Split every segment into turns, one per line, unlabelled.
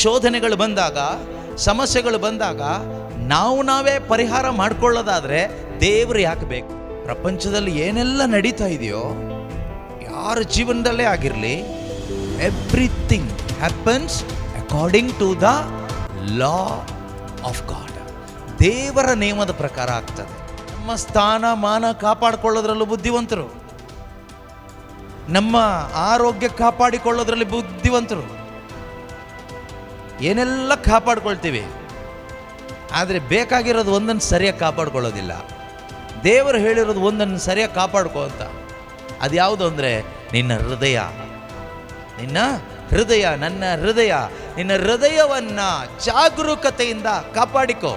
ಶೋಧನೆಗಳು ಬಂದಾಗ, ಸಮಸ್ಯೆಗಳು ಬಂದಾಗ ನಾವೇ ಪರಿಹಾರ ಮಾಡ್ಕೊಳ್ಳೋದಾದರೆ ದೇವರು ಯಾಕೆ ಬೇಕು? ಪ್ರಪಂಚದಲ್ಲಿ ಏನೆಲ್ಲ ನಡೀತಾ ಇದೆಯೋ, ಯಾರ ಜೀವನದಲ್ಲೇ ಆಗಿರಲಿ, everything happens according to the law of God. ದೇವರ ನಿಯಮದ ಪ್ರಕಾರ ಆಗ್ತದೆ. ನಮ್ಮ ಸ್ಥಾನ ಮಾನ ಕಾಪಾಡಿಕೊಳ್ಳೋದ್ರಲ್ಲೂ ಬುದ್ಧಿವಂತರು, ನಮ್ಮ ಆರೋಗ್ಯ ಕಾಪಾಡಿಕೊಳ್ಳೋದ್ರಲ್ಲಿ ಬುದ್ಧಿವಂತರು. ಏನೆಲ್ಲ ಕಾಪಾಡ್ಕೊಳ್ತೀವಿ, ಆದರೆ ಬೇಕಾಗಿರೋದು ಒಂದನ್ನು ಸರಿಯಾಗಿ ಕಾಪಾಡ್ಕೊಳ್ಳೋದಿಲ್ಲ. ದೇವರು ಹೇಳಿರೋದು ಒಂದನ್ನು ಸರಿಯಾಗಿ ಕಾಪಾಡ್ಕೋ ಅಂತ. ಅದು ಯಾವುದು ಅಂದರೆ ನಿನ್ನ ಹೃದಯ. ನಿನ್ನ ಹೃದಯ, ನನ್ನ ಹೃದಯ, ನಿನ್ನ ಹೃದಯವನ್ನು ಜಾಗರೂಕತೆಯಿಂದ ಕಾಪಾಡಿಕೋ.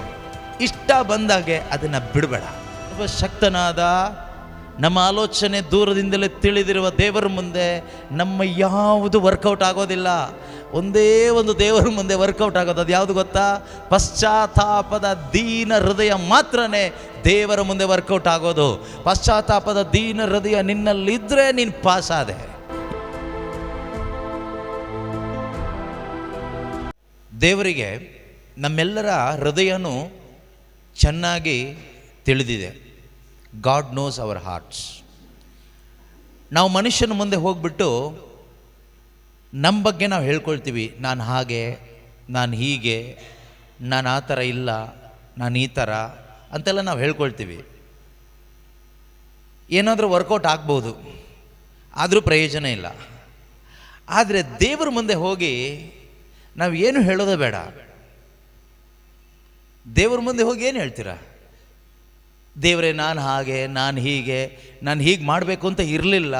ಇಷ್ಟ ಬಂದಾಗೆ ಅದನ್ನು ಬಿಡಬೇಡ. ಶಕ್ತನಾದ, ನಮ್ಮ ಆಲೋಚನೆ ದೂರದಿಂದಲೇ ತಿಳಿದಿರುವ ದೇವರ ಮುಂದೆ ನಮ್ಮ ಯಾವುದು ವರ್ಕೌಟ್ ಆಗೋದಿಲ್ಲ. ಒಂದೇ ಒಂದು ದೇವರ ಮುಂದೆ ವರ್ಕೌಟ್ ಆಗೋದು. ಅದು ಯಾವುದು ಗೊತ್ತಾ? ಪಶ್ಚಾತ್ತಾಪದ ದೀನ ಹೃದಯ ಮಾತ್ರನೇ ದೇವರ ಮುಂದೆ ವರ್ಕೌಟ್ ಆಗೋದು. ಪಶ್ಚಾತ್ತಾಪದ ದೀನ ಹೃದಯ ನಿನ್ನಲ್ಲಿದ್ದರೆ ನೀನು ಪಾಸ್ ಆದೆ. ದೇವರಿಗೆ ನಮ್ಮೆಲ್ಲರ ಹೃದಯನೂ ಚೆನ್ನಾಗಿ ತಿಳಿದಿದೆ. God knows hour arts. ನಾವು ಮನುಷ್ಯನ ಮುಂದೆ ಹೋಗ್ಬಿಟ್ಟು ನಮ್ಮ ಬಗ್ಗೆ ನಾವು ಹೇಳ್ಕೊಳ್ತೀವಿ, ನಾನು ಹಾಗೆ, ನಾನು ಹೀಗೆ, ನಾನು ಆ ಥರ ಇಲ್ಲ, ನಾನು ಈ ಥರ ಅಂತೆಲ್ಲ ನಾವು ಹೇಳ್ಕೊಳ್ತೀವಿ. ಏನಾದರೂ ವರ್ಕೌಟ್ ಆಗ್ಬೋದು, ಆದರೂ ಪ್ರಯೋಜನ ಇಲ್ಲ. ಆದರೆ ದೇವರ ಮುಂದೆ ಹೋಗಿ ನಾವು ಏನು ಹೇಳೋದೇ ಬೇಡ. ದೇವ್ರ ಮುಂದೆ ಹೋಗಿ ಏನು ಹೇಳ್ತೀರಾ? ದೇವರೇ, ನಾನು ಹಾಗೆ, ನಾನು ಹೀಗೆ, ನಾನು ಹೀಗೆ ಮಾಡಬೇಕು ಅಂತ ಇರಲಿಲ್ಲ,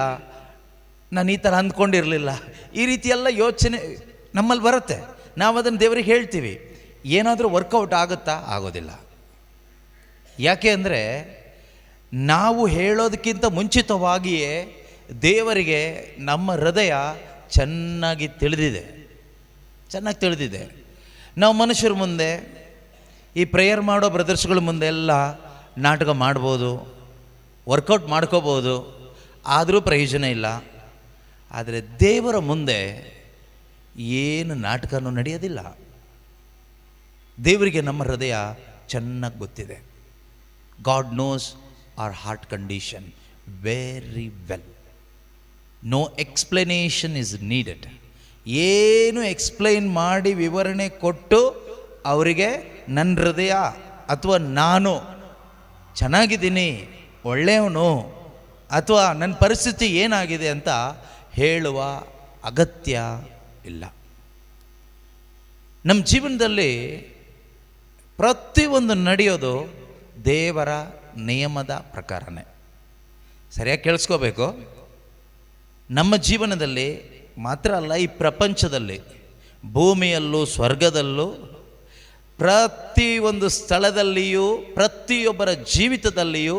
ನಾನು ಈ ಥರ ಅಂದ್ಕೊಂಡಿರಲಿಲ್ಲ, ಈ ರೀತಿಯೆಲ್ಲ ಯೋಚನೆ ನಮ್ಮಲ್ಲಿ ಬರುತ್ತೆ. ನಾವು ಅದನ್ನು ದೇವರಿಗೆ ಹೇಳ್ತೀವಿ. ಏನಾದರೂ ವರ್ಕೌಟ್ ಆಗುತ್ತಾ? ಆಗೋದಿಲ್ಲ. ಯಾಕೆ ಅಂದರೆ ನಾವು ಹೇಳೋದಕ್ಕಿಂತ ಮುಂಚಿತವಾಗಿಯೇ ದೇವರಿಗೆ ನಮ್ಮ ಹೃದಯ ಚೆನ್ನಾಗಿ ತಿಳಿದಿದೆ. ನಾವು ಮನುಷ್ಯರ ಮುಂದೆ, ಈ ಪ್ರೇಯರ್ ಮಾಡೋ ಬ್ರದರ್ಸ್ಗಳ ಮುಂದೆ ಎಲ್ಲ ನಾಟಕ ಮಾಡ್ಬೋದು, ವರ್ಕೌಟ್ ಮಾಡ್ಕೋಬೋದು, ಆದರೂ ಪ್ರಯೋಜನ ಇಲ್ಲ. ಆದರೆ ದೇವರ ಮುಂದೆ ಏನು ನಾಟಕನೂ ನಡೆಯೋದಿಲ್ಲ. ದೇವರಿಗೆ ನಮ್ಮ ಹೃದಯ ಚೆನ್ನಾಗಿ ಗೊತ್ತಿದೆ. God knows our heart condition very well. No explanation is needed. ಏನು ಎಕ್ಸ್ಪ್ಲೈನ್ ಮಾಡಿ ವಿವರಣೆ ಕೊಟ್ಟು ಅವರಿಗೆ ನನ್ನ ಹೃದಯ ಅಥವಾ ನಾನು ಚೆನ್ನಾಗಿದ್ದೀನಿ, ಒಳ್ಳೆಯವನು, ಅಥವಾ ನನ್ನ ಪರಿಸ್ಥಿತಿ ಏನಾಗಿದೆ ಅಂತ ಹೇಳುವ ಅಗತ್ಯ ಇಲ್ಲ. ನಮ್ಮ ಜೀವನದಲ್ಲಿ ಪ್ರತಿಯೊಂದು ನಡೆಯೋದು ದೇವರ ನಿಯಮದ ಪ್ರಕಾರನೇ. ಸರಿಯಾಗಿ ಕೇಳಿಸ್ಕೋಬೇಕು. ನಮ್ಮ ಜೀವನದಲ್ಲಿ ಮಾತ್ರ ಅಲ್ಲ, ಈ ಪ್ರಪಂಚದಲ್ಲಿ, ಭೂಮಿಯಲ್ಲೂ ಸ್ವರ್ಗದಲ್ಲೂ, ಪ್ರತಿಯೊಂದು ಸ್ಥಳದಲ್ಲಿಯೂ, ಪ್ರತಿಯೊಬ್ಬರ ಜೀವಿತದಲ್ಲಿಯೂ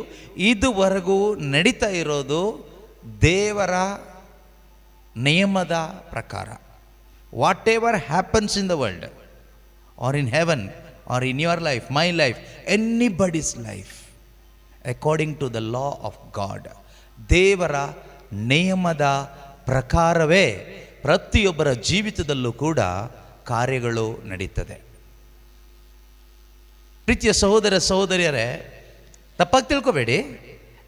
ಇದುವರೆಗೂ ನಡೀತಾ ಇರೋದು ದೇವರ ನಿಯಮದ ಪ್ರಕಾರ. Whatever happens in the world or in heaven or in your life, my life, anybody's life, according to the law of God, ದೇವರ ನಿಯಮದ ಪ್ರಕಾರವೇ ಪ್ರತಿಯೊಬ್ಬರ ಜೀವಿತದಲ್ಲೂ ಕೂಡ ಕಾರ್ಯಗಳು ನಡೀತದೆ. ಪ್ರೀತಿಯ ಸಹೋದರ ಸಹೋದರಿಯರೇ, ತಪ್ಪಾಗಿ ತಿಳ್ಕೊಬೇಡಿ.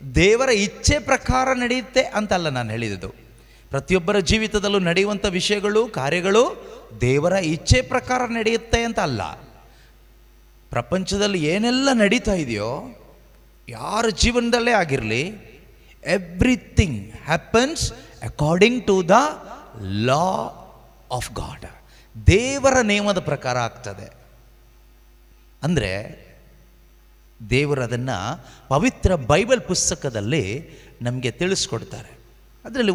ದೇವರ ಇಚ್ಛೆ ಪ್ರಕಾರ ನಡೆಯುತ್ತೆ ಅಂತಲ್ಲ ನಾನು ಹೇಳಿದ್ದು. ಪ್ರತಿಯೊಬ್ಬರ ಜೀವಿತದಲ್ಲೂ ನಡೆಯುವಂಥ ವಿಷಯಗಳು, ಕಾರ್ಯಗಳು ದೇವರ ಇಚ್ಛೆ ಪ್ರಕಾರ ನಡೆಯುತ್ತೆ ಅಂತ ಅಲ್ಲ. ಪ್ರಪಂಚದಲ್ಲಿ ಏನೆಲ್ಲ ನಡೀತಾ ಇದೆಯೋ, ಯಾರ ಜೀವನದಲ್ಲೇ ಆಗಿರಲಿ, everything happens according to the law of God. ದೇವರ ನಿಯಮದ ಪ್ರಕಾರ ಆಗ್ತದೆ. ಅಂದರೆ ದೇವರು ಅದನ್ನು ಪವಿತ್ರ ಬೈಬಲ್ ಪುಸ್ತಕದಲ್ಲಿ ನಮಗೆ ತಿಳಿಸ್ಕೊಡ್ತಾರೆ. ಅದರಲ್ಲಿ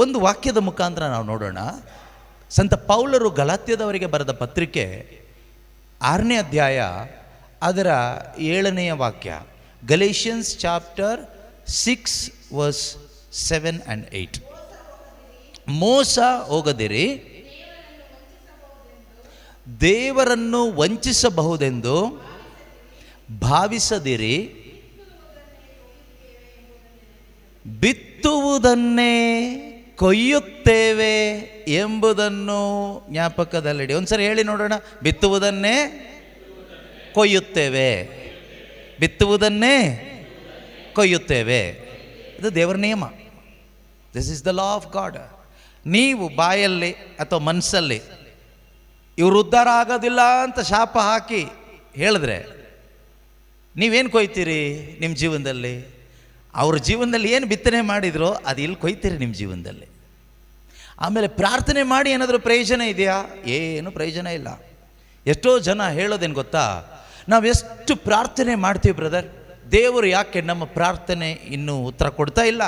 ಒಂದು ವಾಕ್ಯದ ಮುಖಾಂತರ ನಾವು ನೋಡೋಣ. ಸಂತ ಪೌಲರು ಗಲಾತ್ಯದವರಿಗೆ ಬರೆದ ಪತ್ರಿಕೆ 6ನೇ ಅಧ್ಯಾಯ ಅದರ 7ನೇ ವಾಕ್ಯ. Galatians chapter 6 verse 7 and 8. ಮೋಸ ಹೋಗದಿರಿ, ದೇವರನ್ನು ವಂಚಿಸಬಹುದೆಂದು ಭಾವಿಸದಿರಿ, ಬಿತ್ತುವುದನ್ನೇ ಕೊಯ್ಯುತ್ತೇವೆ ಎಂಬುದನ್ನು ಜ್ಞಾಪಕದಲ್ಲಿಡಿ. ಒಂದ್ಸರಿ ಹೇಳಿ ನೋಡೋಣ. ಬಿತ್ತುವುದನ್ನೇ ಕೊಯ್ಯುತ್ತೇವೆ, ಬಿತ್ತುವುದನ್ನೇ ಕೊಯ್ಯುತ್ತೇವೆ. ಇದು ದೇವರ ನಿಯಮ. This is the law of god. ನೀವು ಬಾಯಲ್ಲಿ ಅಥವಾ ಮನಸ್ಸಲ್ಲಿ ಇವರು ಉದ್ಧಾರ ಆಗೋದಿಲ್ಲ ಅಂತ ಶಾಪ ಹಾಕಿ ಹೇಳಿದ್ರೆ ನೀವೇನು ಕೊಯ್ತೀರಿ ನಿಮ್ಮ ಜೀವನದಲ್ಲಿ? ಅವ್ರ ಜೀವನದಲ್ಲಿ ಏನು ಬಿತ್ತನೆ ಮಾಡಿದ್ರೋ ಅದು ಇಲ್ಲಿ ಕೊಯ್ತೀರಿ ನಿಮ್ಮ ಜೀವನದಲ್ಲಿ. ಆಮೇಲೆ ಪ್ರಾರ್ಥನೆ ಮಾಡಿ ಏನಾದರೂ ಪ್ರಯೋಜನ ಇದೆಯಾ? ಏನು ಪ್ರಯೋಜನ ಇಲ್ಲ. ಎಷ್ಟೋ ಜನ ಹೇಳೋದೇನು ಗೊತ್ತಾ, ನಾವೆಷ್ಟು ಪ್ರಾರ್ಥನೆ ಮಾಡ್ತೀವಿ ಬ್ರದರ್, ದೇವರು ಯಾಕೆ ನಮ್ಮ ಪ್ರಾರ್ಥನೆ ಇನ್ನೂ ಉತ್ತರ ಕೊಡ್ತಾ ಇಲ್ಲ,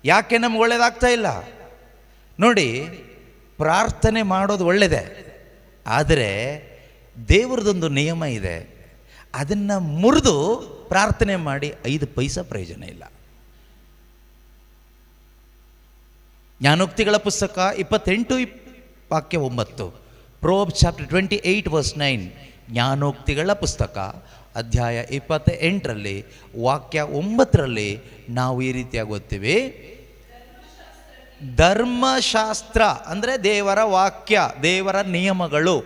ಯಾಕೆ ನಮ್ಗೆ ಒಳ್ಳೇದಾಗ್ತಾ ಇಲ್ಲ? ನೋಡಿ, ಪ್ರಾರ್ಥನೆ ಮಾಡೋದು ಒಳ್ಳೆಯದೇ, ಆದರೆ ದೇವ್ರದೊಂದು ನಿಯಮ ಇದೆ. ಅದನ್ನು ಮುರಿದು ಪ್ರಾರ್ಥನೆ ಮಾಡಿ 5 ಪೈಸಾ ಪ್ರಯೋಜನ ಇಲ್ಲ. ಜ್ಞಾನೋಕ್ತಿಗಳ ಪುಸ್ತಕ 28 ವಾಕ್ಯ 9, ಪ್ರೋಬ್ಸ್ ಚಾಪ್ಟರ್ 28 ವರ್ಸ್ 9. ಜ್ಞಾನೋಕ್ತಿಗಳ ಪುಸ್ತಕ ಅಧ್ಯಾಯ 28ರಲ್ಲಿ ವಾಕ್ಯ 9ರಲ್ಲಿ ನಾವು ಈ ರೀತಿಯಾಗಿ ಓದ್ತೀವಿ. ಧರ್ಮಶಾಸ್ತ್ರ ಅಂದರೆ ದೇವರ ವಾಕ್ಯ, ದೇವರ ನಿಯಮಗಳು.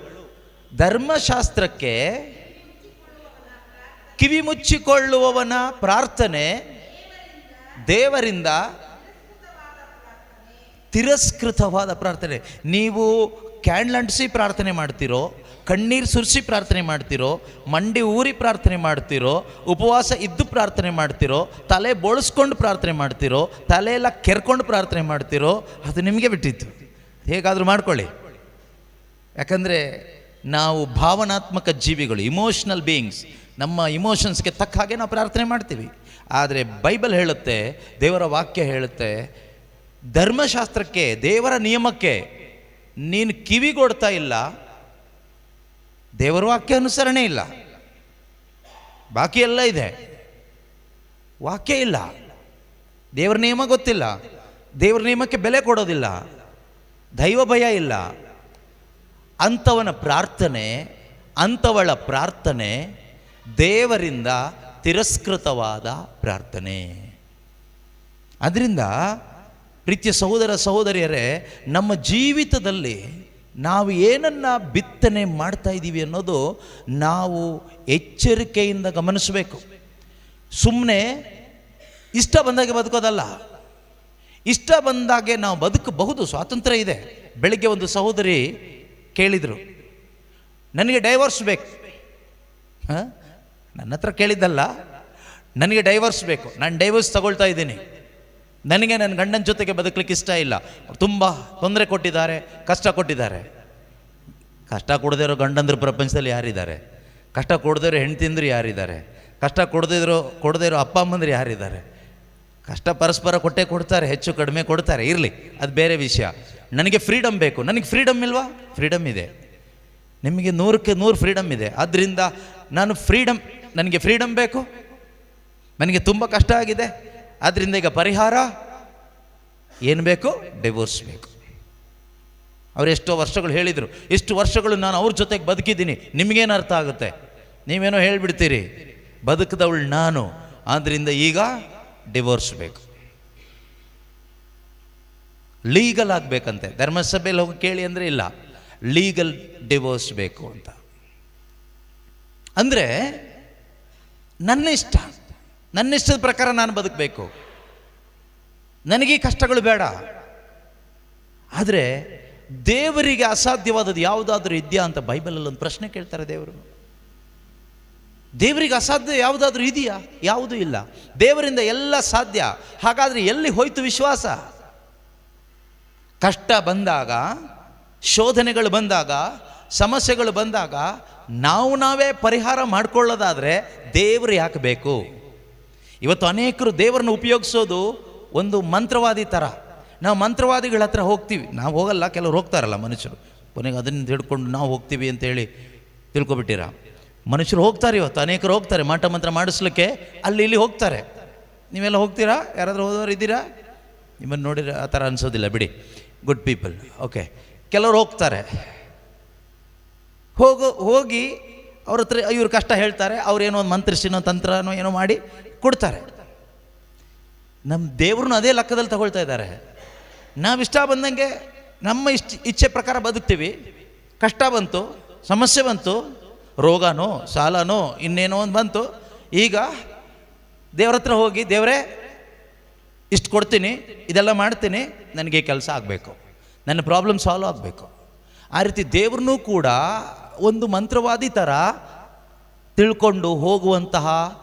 ಧರ್ಮಶಾಸ್ತ್ರಕ್ಕೆ ಕಿವಿ ಮುಚ್ಚಿಕೊಳ್ಳುವವನ ಪ್ರಾರ್ಥನೆ ದೇವರಿಂದ ತಿರಸ್ಕೃತವಾದ ಪ್ರಾರ್ಥನೆ. ನೀವು ಕ್ಯಾಂಡ್ಲ್ ಅಂಟಿಸಿ ಪ್ರಾರ್ಥನೆ ಮಾಡ್ತಿರೋ, ಕಣ್ಣೀರು ಸುರಿಸಿ ಪ್ರಾರ್ಥನೆ ಮಾಡ್ತಿರೋ, ಮಂಡಿ ಊರಿ ಪ್ರಾರ್ಥನೆ ಮಾಡ್ತಿರೋ, ಉಪವಾಸ ಇದ್ದು ಪ್ರಾರ್ಥನೆ ಮಾಡ್ತಿರೋ, ತಲೆ ಬೋಳಿಸ್ಕೊಂಡು ಪ್ರಾರ್ಥನೆ ಮಾಡ್ತಿರೋ, ತಲೆಯೆಲ್ಲ ಕೆರ್ಕೊಂಡು ಪ್ರಾರ್ಥನೆ ಮಾಡ್ತಿರೋ, ಅದು ನಿಮಗೆ ಬಿಟ್ಟಿತ್ತು. ಹೇಗಾದರೂ ಮಾಡ್ಕೊಳ್ಳಿ. ಯಾಕಂದರೆ ನಾವು ಭಾವನಾತ್ಮಕ ಜೀವಿಗಳು, ಇಮೋಷ್ನಲ್ ಬೀಯಿಂಗ್ಸ್. ನಮ್ಮ ಇಮೋಷನ್ಸ್ಗೆ ತಕ್ಕ ಹಾಗೆ ನಾವು ಪ್ರಾರ್ಥನೆ ಮಾಡ್ತೀವಿ. ಆದರೆ ಬೈಬಲ್ ಹೇಳುತ್ತೆ, ದೇವರ ವಾಕ್ಯ ಹೇಳುತ್ತೆ, ಧರ್ಮಶಾಸ್ತ್ರಕ್ಕೆ, ದೇವರ ನಿಯಮಕ್ಕೆ ನೀನು ಕಿವಿಗೊಡ್ತಾ ಇಲ್ಲ, ದೇವರ ವಾಕ್ಯ ಅನುಸರಣೆ ಇಲ್ಲ, ಬಾಕಿ ಎಲ್ಲ ಇದೆ, ವಾಕ್ಯ ಇಲ್ಲ, ದೇವರ ನಿಯಮ ಗೊತ್ತಿಲ್ಲ, ದೇವರ ನಿಯಮಕ್ಕೆ ಬೆಲೆ ಕೊಡೋದಿಲ್ಲ, ದೈವ ಭಯ ಇಲ್ಲ, ಅಂಥವನ ಪ್ರಾರ್ಥನೆ, ಅಂಥವಳ ಪ್ರಾರ್ಥನೆ ದೇವರಿಂದ ತಿರಸ್ಕೃತವಾದ ಪ್ರಾರ್ಥನೆ. ಅದರಿಂದ ಪ್ರೀತಿಯ ಸಹೋದರ ಸಹೋದರಿಯರೇ, ನಮ್ಮ ಜೀವಿತದಲ್ಲಿ ನಾವು ಏನನ್ನು ಬಿತ್ತನೆ ಮಾಡ್ತಾ ಇದ್ದೀವಿ ಅನ್ನೋದು ನಾವು ಎಚ್ಚರಿಕೆಯಿಂದ ಗಮನಿಸಬೇಕು. ಸುಮ್ಮನೆ ಇಷ್ಟ ಬಂದಾಗೆ ಬದುಕೋದಲ್ಲ. ಇಷ್ಟ ಬಂದಾಗೆ ನಾವು ಬದುಕಬಹುದು, ಸ್ವಾತಂತ್ರ್ಯ ಇದೆ. ಬೆಳಿಗ್ಗೆ ಒಂದು ಸಹೋದರಿ ಕೇಳಿದರು, ನನಗೆ ಡೈವರ್ಸ್ ಬೇಕು. ನನ್ನ ಹತ್ರ ಕೇಳಿದ್ದಲ್ಲ, ನನಗೆ ಡೈವರ್ಸ್ ಬೇಕು, ನಾನು ಡೈವರ್ಸ್ ತಗೊಳ್ತಾ ಇದ್ದೀನಿ, ನನಗೆ ನನ್ನ ಗಂಡನ ಜೊತೆಗೆ ಬದುಕಲಿಕ್ಕೆ ಇಷ್ಟ ಇಲ್ಲ, ತುಂಬ ತೊಂದರೆ ಕೊಟ್ಟಿದ್ದಾರೆ, ಕಷ್ಟ ಕೊಟ್ಟಿದ್ದಾರೆ. ಕಷ್ಟ ಕೊಡದೇ ಇರೋ ಗಂಡಂದ್ರು ಪ್ರಪಂಚದಲ್ಲಿ ಯಾರಿದ್ದಾರೆ? ಕಷ್ಟ ಕೊಡದೇ ಇರೋ ಹೆಂಡ್ತಿಂದ್ರು ಯಾರಿದ್ದಾರೆ? ಕಷ್ಟ ಕೊಡದೇ ಇರೋ ಅಪ್ಪ ಅಮ್ಮಂದ್ರು ಯಾರಿದ್ದಾರೆ? ಕಷ್ಟ ಪರಸ್ಪರ ಕೊಟ್ಟೇ ಕೊಡ್ತಾರೆ, ಹೆಚ್ಚು ಕಡಿಮೆ ಕೊಡ್ತಾರೆ, ಇರಲಿ, ಅದು ಬೇರೆ ವಿಷಯ. ನನಗೆ ಫ್ರೀಡಮ್ ಬೇಕು. ನನಗೆ ಫ್ರೀಡಮ್ ಇಲ್ವಾ? ಫ್ರೀಡಮ್ ಇದೆ. ನಿಮಗೆ 100ಕ್ಕೆ 100 ಫ್ರೀಡಮ್ ಇದೆ. ಆದ್ದರಿಂದ ನನಗೆ ಫ್ರೀಡಮ್ ಬೇಕು, ನನಗೆ ತುಂಬ ಕಷ್ಟ ಆಗಿದೆ, ಆದ್ದರಿಂದ ಈಗ ಪರಿಹಾರ ಏನು ಬೇಕು? ಡಿವೋರ್ಸ್ ಬೇಕು. ಅವ್ರು ಎಷ್ಟೋ ವರ್ಷಗಳು ಹೇಳಿದರು, ಇಷ್ಟು ವರ್ಷಗಳು ನಾನು ಅವ್ರ ಜೊತೆಗೆ ಬದುಕಿದ್ದೀನಿ, ನಿಮಗೇನು ಅರ್ಥ ಆಗುತ್ತೆ? ನೀವೇನೋ ಹೇಳಿಬಿಡ್ತೀರಿ, ಬದುಕಿದವಳು ನಾನು, ಆದ್ದರಿಂದ ಈಗ ಡಿವೋರ್ಸ್ ಬೇಕು, ಲೀಗಲ್ ಆಗಬೇಕಂತೆ. ಧರ್ಮಸಭೆಯಲ್ಲಿ ಹೋಗಿ ಕೇಳಿ ಅಂದರೆ ಇಲ್ಲ, ಲೀಗಲ್ ಡಿವೋರ್ಸ್ ಬೇಕು ಅಂತ. ಅಂದರೆ ನನ್ನ ಇಷ್ಟದ ಪ್ರಕಾರ ನಾನು ಬದುಕಬೇಕು, ನನಗೆ ಕಷ್ಟಗಳು ಬೇಡ. ಆದರೆ ದೇವರಿಗೆ ಅಸಾಧ್ಯವಾದದ್ದು ಯಾವುದಾದ್ರೂ ಇದೆಯಾ ಅಂತ ಬೈಬಲಲ್ಲಿ ಒಂದು ಪ್ರಶ್ನೆ ಕೇಳ್ತಾರೆ ದೇವರು. ದೇವರಿಗೆ ಅಸಾಧ್ಯ ಯಾವುದಾದ್ರೂ ಇದೆಯಾ? ಯಾವುದೂ ಇಲ್ಲ. ದೇವರಿಂದ ಎಲ್ಲ ಸಾಧ್ಯ. ಹಾಗಾದರೆ ಎಲ್ಲಿ ಹೋಯ್ತು ವಿಶ್ವಾಸ? ಕಷ್ಟ ಬಂದಾಗ, ಶೋಧನೆಗಳು ಬಂದಾಗ, ಸಮಸ್ಯೆಗಳು ಬಂದಾಗ ನಾವೇ ಪರಿಹಾರ ಮಾಡಿಕೊಳ್ಳೋದಾದರೆ ದೇವರು ಯಾಕೆ ಬೇಕು? ಇವತ್ತು ಅನೇಕರು ದೇವರನ್ನು ಉಪಯೋಗಿಸೋದು ಒಂದು ಮಂತ್ರವಾದಿ ಥರ. ನಾವು ಮಂತ್ರವಾದಿಗಳ ಹತ್ರ ಹೋಗ್ತೀವಿ, ನಾವು ಹೋಗಲ್ಲ, ಕೆಲವ್ರು ಹೋಗ್ತಾರಲ್ಲ ಮನುಷ್ಯರು, ಕೊನೆಗೆ ಅದನ್ನು ಹಿಡ್ಕೊಂಡು ನಾವು ಹೋಗ್ತೀವಿ ಅಂತೇಳಿ ತಿಳ್ಕೊಬಿಟ್ಟಿರ. ಮನುಷ್ಯರು ಹೋಗ್ತಾರೆ, ಇವತ್ತು ಅನೇಕರು ಹೋಗ್ತಾರೆ ಮಾಟ ಮಂತ್ರ ಮಾಡಿಸ್ಲಿಕ್ಕೆ, ಅಲ್ಲಿ ಇಲ್ಲಿ ಹೋಗ್ತಾರೆ. ನೀವೆಲ್ಲ ಹೋಗ್ತೀರಾ? ಯಾರಾದರೂ ಹೋದವರು ಇದ್ದೀರಾ? ನಿಮ್ಮನ್ನು ನೋಡಿದ್ರೆ ಆ ಥರ ಅನಿಸೋದಿಲ್ಲ ಬಿಡಿ, ಗುಡ್ ಪೀಪಲ್. ಓಕೆ, ಕೆಲವರು ಹೋಗ್ತಾರೆ, ಹೋಗಿ ಅವ್ರ ಹತ್ರ ಇವ್ರ ಕಷ್ಟ ಹೇಳ್ತಾರೆ, ಅವ್ರೇನೋ ಒಂದು ಮಂತ್ರಿಸಿನೋ ತಂತ್ರನೋ ಏನೋ ಮಾಡಿ ಕೊಡ್ತಾರೆ. ನಮ್ಮ ದೇವ್ರನ್ನ ಅದೇ ಲೆಕ್ಕದಲ್ಲಿ ತಗೊಳ್ತಾ ಇದ್ದಾರೆ. ನಾವಿಷ್ಟ ಬಂದಂಗೆ ನಮ್ಮ ಇಚ್ಛೆ ಪ್ರಕಾರ ಬದುಕ್ತೀವಿ. ಕಷ್ಟ ಬಂತು, ಸಮಸ್ಯೆ ಬಂತು, ರೋಗನೋ ಸಾಲನೋ ಇನ್ನೇನೋ ಒಂದು ಬಂತು. ಈಗ ದೇವ್ರ ಹತ್ರ ಹೋಗಿ, ದೇವರೇ ಇಷ್ಟು ಕೊಡ್ತೀನಿ, ಇದೆಲ್ಲ ಮಾಡ್ತೀನಿ, ನನಗೆ ಕೆಲಸ ಆಗಬೇಕು, ನನ್ನ ಪ್ರಾಬ್ಲಮ್ ಸಾಲ್ವ್ ಆಗಬೇಕು. ಆ ರೀತಿ ದೇವ್ರನ್ನೂ ಕೂಡ ಒಂದು ಮಂತ್ರವಾದಿ ಥರ ತಿಳ್ಕೊಂಡು ಹೋಗುವಂತಹ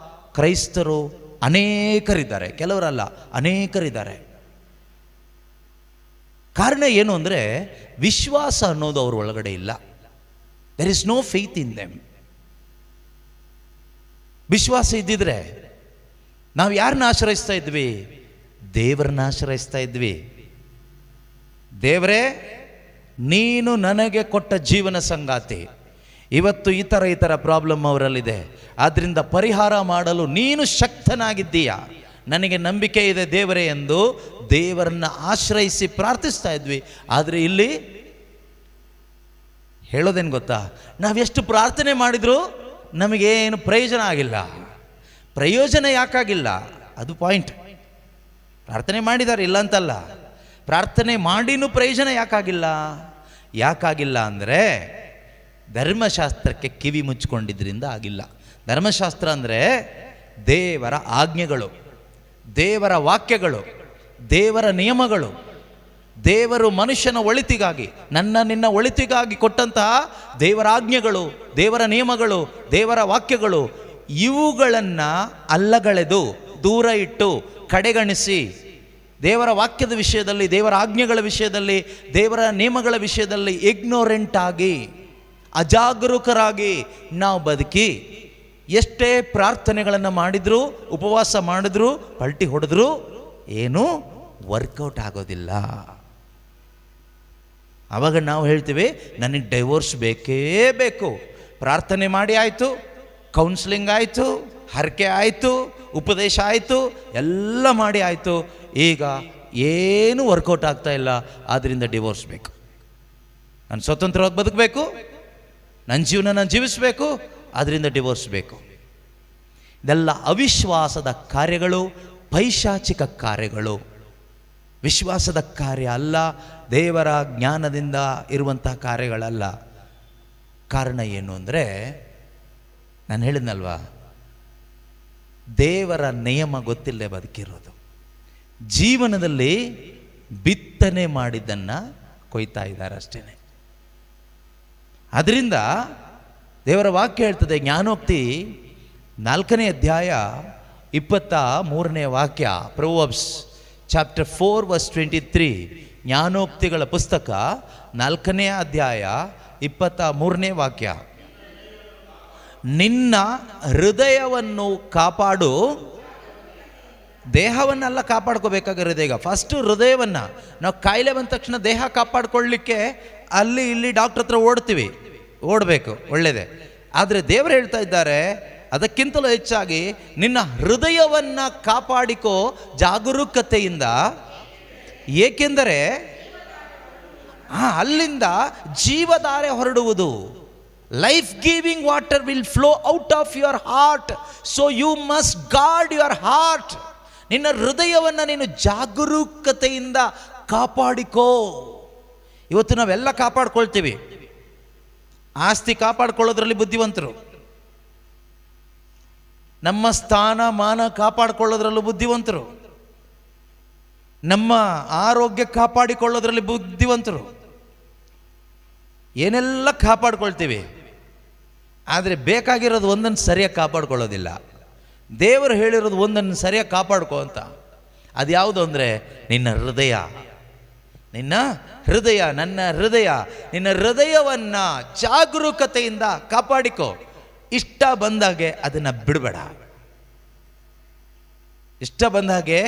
ಕ್ರೈಸ್ತರು ಅನೇಕರಿದ್ದಾರೆ, ಕೆಲವರಲ್ಲ ಅನೇಕರಿದ್ದಾರೆ. ಕಾರಣ ಏನು ಅಂದರೆ ವಿಶ್ವಾಸ ಅನ್ನೋದು ಅವ್ರ ಒಳಗಡೆ ಇಲ್ಲ. There is no faith in them. ವಿಶ್ವಾಸ ಇದ್ದಿದ್ರೆ ನಾವು ಯಾರನ್ನ ಆಶ್ರಯಿಸ್ತಾ ಇದ್ವಿ? ದೇವರನ್ನ ಆಶ್ರಯಿಸ್ತಾ ಇದ್ವಿ. ದೇವರೇ, ನೀನು ನನಗೆ ಕೊಟ್ಟ ಜೀವನ ಸಂಗಾತಿ, ಇವತ್ತು ಈ ಥರ ಪ್ರಾಬ್ಲಮ್ ಅವರಲ್ಲಿದೆ, ಆದ್ದರಿಂದ ಪರಿಹಾರ ಮಾಡಲು ನೀನು ಶಕ್ತನಾಗಿದ್ದೀಯ, ನನಗೆ ನಂಬಿಕೆ ಇದೆ ದೇವರೇ ಎಂದು ದೇವರನ್ನ ಆಶ್ರಯಿಸಿ ಪ್ರಾರ್ಥಿಸ್ತಾ ಇದ್ವಿ. ಆದರೆ ಇಲ್ಲಿ ಹೇಳೋದೇನು ಗೊತ್ತಾ? ನಾವೆಷ್ಟು ಪ್ರಾರ್ಥನೆ ಮಾಡಿದರೂ ನಮಗೇನು ಪ್ರಯೋಜನ ಆಗಿಲ್ಲ. ಪ್ರಯೋಜನ ಯಾಕಾಗಿಲ್ಲ? ಅದು ಪಾಯಿಂಟ್. ಪ್ರಾರ್ಥನೆ ಮಾಡಿದ್ದಾರೆ, ಇಲ್ಲ ಅಂತಲ್ಲ. ಪ್ರಾರ್ಥನೆ ಮಾಡಿನೂ ಪ್ರಯೋಜನ ಯಾಕಾಗಿಲ್ಲ ಅಂದರೆ ಧರ್ಮಶಾಸ್ತ್ರಕ್ಕೆ ಕಿವಿ ಮುಚ್ಚಿಕೊಂಡಿದ್ದರಿಂದ ಆಗಿಲ್ಲ. ಧರ್ಮಶಾಸ್ತ್ರ ಅಂದರೆ ದೇವರ ಆಜ್ಞೆಗಳು, ದೇವರ ವಾಕ್ಯಗಳು, ದೇವರ ನಿಯಮಗಳು, ದೇವರು ಮನುಷ್ಯನ ಒಳಿತಿಗಾಗಿ, ನಿನ್ನ ಒಳಿತಿಗಾಗಿ ಕೊಟ್ಟಂತಹ ದೇವರ ಆಜ್ಞೆಗಳು, ದೇವರ ನಿಯಮಗಳು, ದೇವರ ವಾಕ್ಯಗಳು, ಇವುಗಳನ್ನು ಅಲ್ಲಗಳೆದು ದೂರ ಇಟ್ಟು ಕಡೆಗಣಿಸಿ ದೇವರ ವಾಕ್ಯದ ವಿಷಯದಲ್ಲಿ, ದೇವರ ಆಜ್ಞೆಗಳ ವಿಷಯದಲ್ಲಿ, ದೇವರ ನಿಯಮಗಳ ವಿಷಯದಲ್ಲಿ ಇಗ್ನೋರೆಂಟ್ ಆಗಿ, ಅಜಾಗರೂಕರಾಗಿ ನಾವು ಬದುಕಿ ಎಷ್ಟೇ ಪ್ರಾರ್ಥನೆಗಳನ್ನು ಮಾಡಿದ್ರು, ಉಪವಾಸ ಮಾಡಿದ್ರು, ಪಲ್ಟಿ ಹೊಡೆದ್ರು ಏನೂ ವರ್ಕೌಟ್ ಆಗೋದಿಲ್ಲ. ಆವಾಗ ನಾವು ಹೇಳ್ತೀವಿ, ನನಗೆ ಡೈವೋರ್ಸ್ ಬೇಕೇ ಬೇಕು. ಪ್ರಾರ್ಥನೆ ಮಾಡಿ ಆಯಿತು, ಕೌನ್ಸಿಲಿಂಗ್ ಆಯಿತು, ಹರಕೆ ಆಯಿತು, ಉಪದೇಶ ಆಯಿತು, ಎಲ್ಲ ಮಾಡಿ ಆಯಿತು, ಈಗ ಏನೂ ವರ್ಕೌಟ್ ಆಗ್ತಾ ಇಲ್ಲ, ಆದ್ದರಿಂದ ಡಿವೋರ್ಸ್ ಬೇಕು. ನಾನು ಸ್ವತಂತ್ರವಾಗಿ ಬದುಕಬೇಕು, ನನ್ನ ಜೀವನ ನಾನು ಜೀವಿಸಬೇಕು, ಆದ್ದರಿಂದ ಡಿವೋರ್ಸ್ ಬೇಕು. ಇದೆಲ್ಲ ಅವಿಶ್ವಾಸದ ಕಾರ್ಯಗಳು, ಪೈಶಾಚಿಕ ಕಾರ್ಯಗಳು. ವಿಶ್ವಾಸದ ಕಾರ್ಯ ಅಲ್ಲ, ದೇವರ ಜ್ಞಾನದಿಂದ ಇರುವಂತಹ ಕಾರ್ಯಗಳಲ್ಲ. ಕಾರಣ ಏನು ಅಂದರೆ, ನಾನು ಹೇಳಿದ್ನಲ್ವಾ, ದೇವರ ನಿಯಮ ಗೊತ್ತಿಲ್ಲದೆ ಬದುಕಿರೋದು. ಜೀವನದಲ್ಲಿ ಬಿತ್ತನೆ ಮಾಡಿದ್ದನ್ನು ಕೊಯ್ತಾ ಇದ್ದಾರೆ ಅಷ್ಟೇ. ಅದರಿಂದ ದೇವರ ವಾಕ್ಯ ಹೇಳ್ತದೆ, ಜ್ಞಾನೋಕ್ತಿ 4ನೇ ಅಧ್ಯಾಯ 23ನೇ ವಾಕ್ಯ, ಪ್ರೊವರ್ಬ್ಸ್ ಚಾಪ್ಟರ್ 4 ವರ್ಸ್ 23, ಜ್ಞಾನೋಕ್ತಿಗಳ ಪುಸ್ತಕ 4ನೇ ಅಧ್ಯಾಯ 23ನೇ ವಾಕ್ಯ. ನಿನ್ನ ಹೃದಯವನ್ನು ಕಾಪಾಡು. ದೇಹವನ್ನೆಲ್ಲ ಕಾಪಾಡ್ಕೋಬೇಕಾಗಿರೋದು. ಈಗ ಫಸ್ಟು ಹೃದಯವನ್ನು. ನಾವು ಕಾಯಿಲೆ ಬಂದ ತಕ್ಷಣ ದೇಹ ಕಾಪಾಡ್ಕೊಳ್ಳಿಕ್ಕೆ ಅಲ್ಲಿ ಇಲ್ಲಿ ಡಾಕ್ಟ್ರ್ ಹತ್ರ ಓಡಬೇಕು, ಒಳ್ಳೆಯದೇ. ಆದರೆ ದೇವರು ಹೇಳ್ತಾ ಇದ್ದಾರೆ, ಅದಕ್ಕಿಂತಲೂ ಹೆಚ್ಚಾಗಿ ನಿನ್ನ ಹೃದಯವನ್ನು ಕಾಪಾಡಿಕೋ ಜಾಗರೂಕತೆಯಿಂದ. ಏಕೆಂದರೆ ಅಲ್ಲಿಂದ ಜೀವಧಾರೆ ಹೊರಡುವುದು. Life giving water will flow out of your heart, so you must guard your heart. ನಿನ್ನ ಹೃದಯವನ್ನು ನೀನು ಜಾಗರೂಕತೆಯಿಂದ ಕಾಪಾಡಿಕೋ. ಇವತ್ತು ನಾವೆಲ್ಲ ಕಾಪಾಡ್ಕೊಳ್ತೀವಿ. ಆಸ್ತಿ ಕಾಪಾಡ್ಕೊಳ್ಳೋದ್ರಲ್ಲಿ ಬುದ್ಧಿವಂತರು, ನಮ್ಮ ಸ್ಥಾನ ಮಾನ ಕಾಪಾಡಿಕೊಳ್ಳೋದ್ರಲ್ಲೂ ಬುದ್ಧಿವಂತರು, ನಮ್ಮ ಆರೋಗ್ಯ ಕಾಪಾಡಿಕೊಳ್ಳೋದ್ರಲ್ಲಿ ಬುದ್ಧಿವಂತರು, ಏನೆಲ್ಲ ಕಾಪಾಡ್ಕೊಳ್ತೀವಿ. ಆದರೆ ಬೇಕಾಗಿರೋದು ಒಂದನ್ನು ಸರಿಯಾಗಿ ಕಾಪಾಡ್ಕೊಳ್ಳೋದಿಲ್ಲ. ದೇವರು ಹೇಳಿರೋದು ಒಂದನ್ನು ಸರಿಯಾಗಿ ಕಾಪಾಡ್ಕೋ ಅಂತ. ಅದು ಯಾವುದು ಅಂದರೆ ನಿನ್ನ ಹೃದಯ. ನಿನ್ನ ಹೃದಯ, ನನ್ನ ಹೃದಯ, ನಿನ್ನ ಹೃದಯವನ್ನು ಜಾಗರೂಕತೆಯಿಂದ ಕಾಪಾಡಿಕೋ. ಇಷ್ಟ ಬಂದಾಗೆ ಅದನ್ನು ಬಿಡಬೇಡ. ಇಷ್ಟ ಬಂದಾಗೆ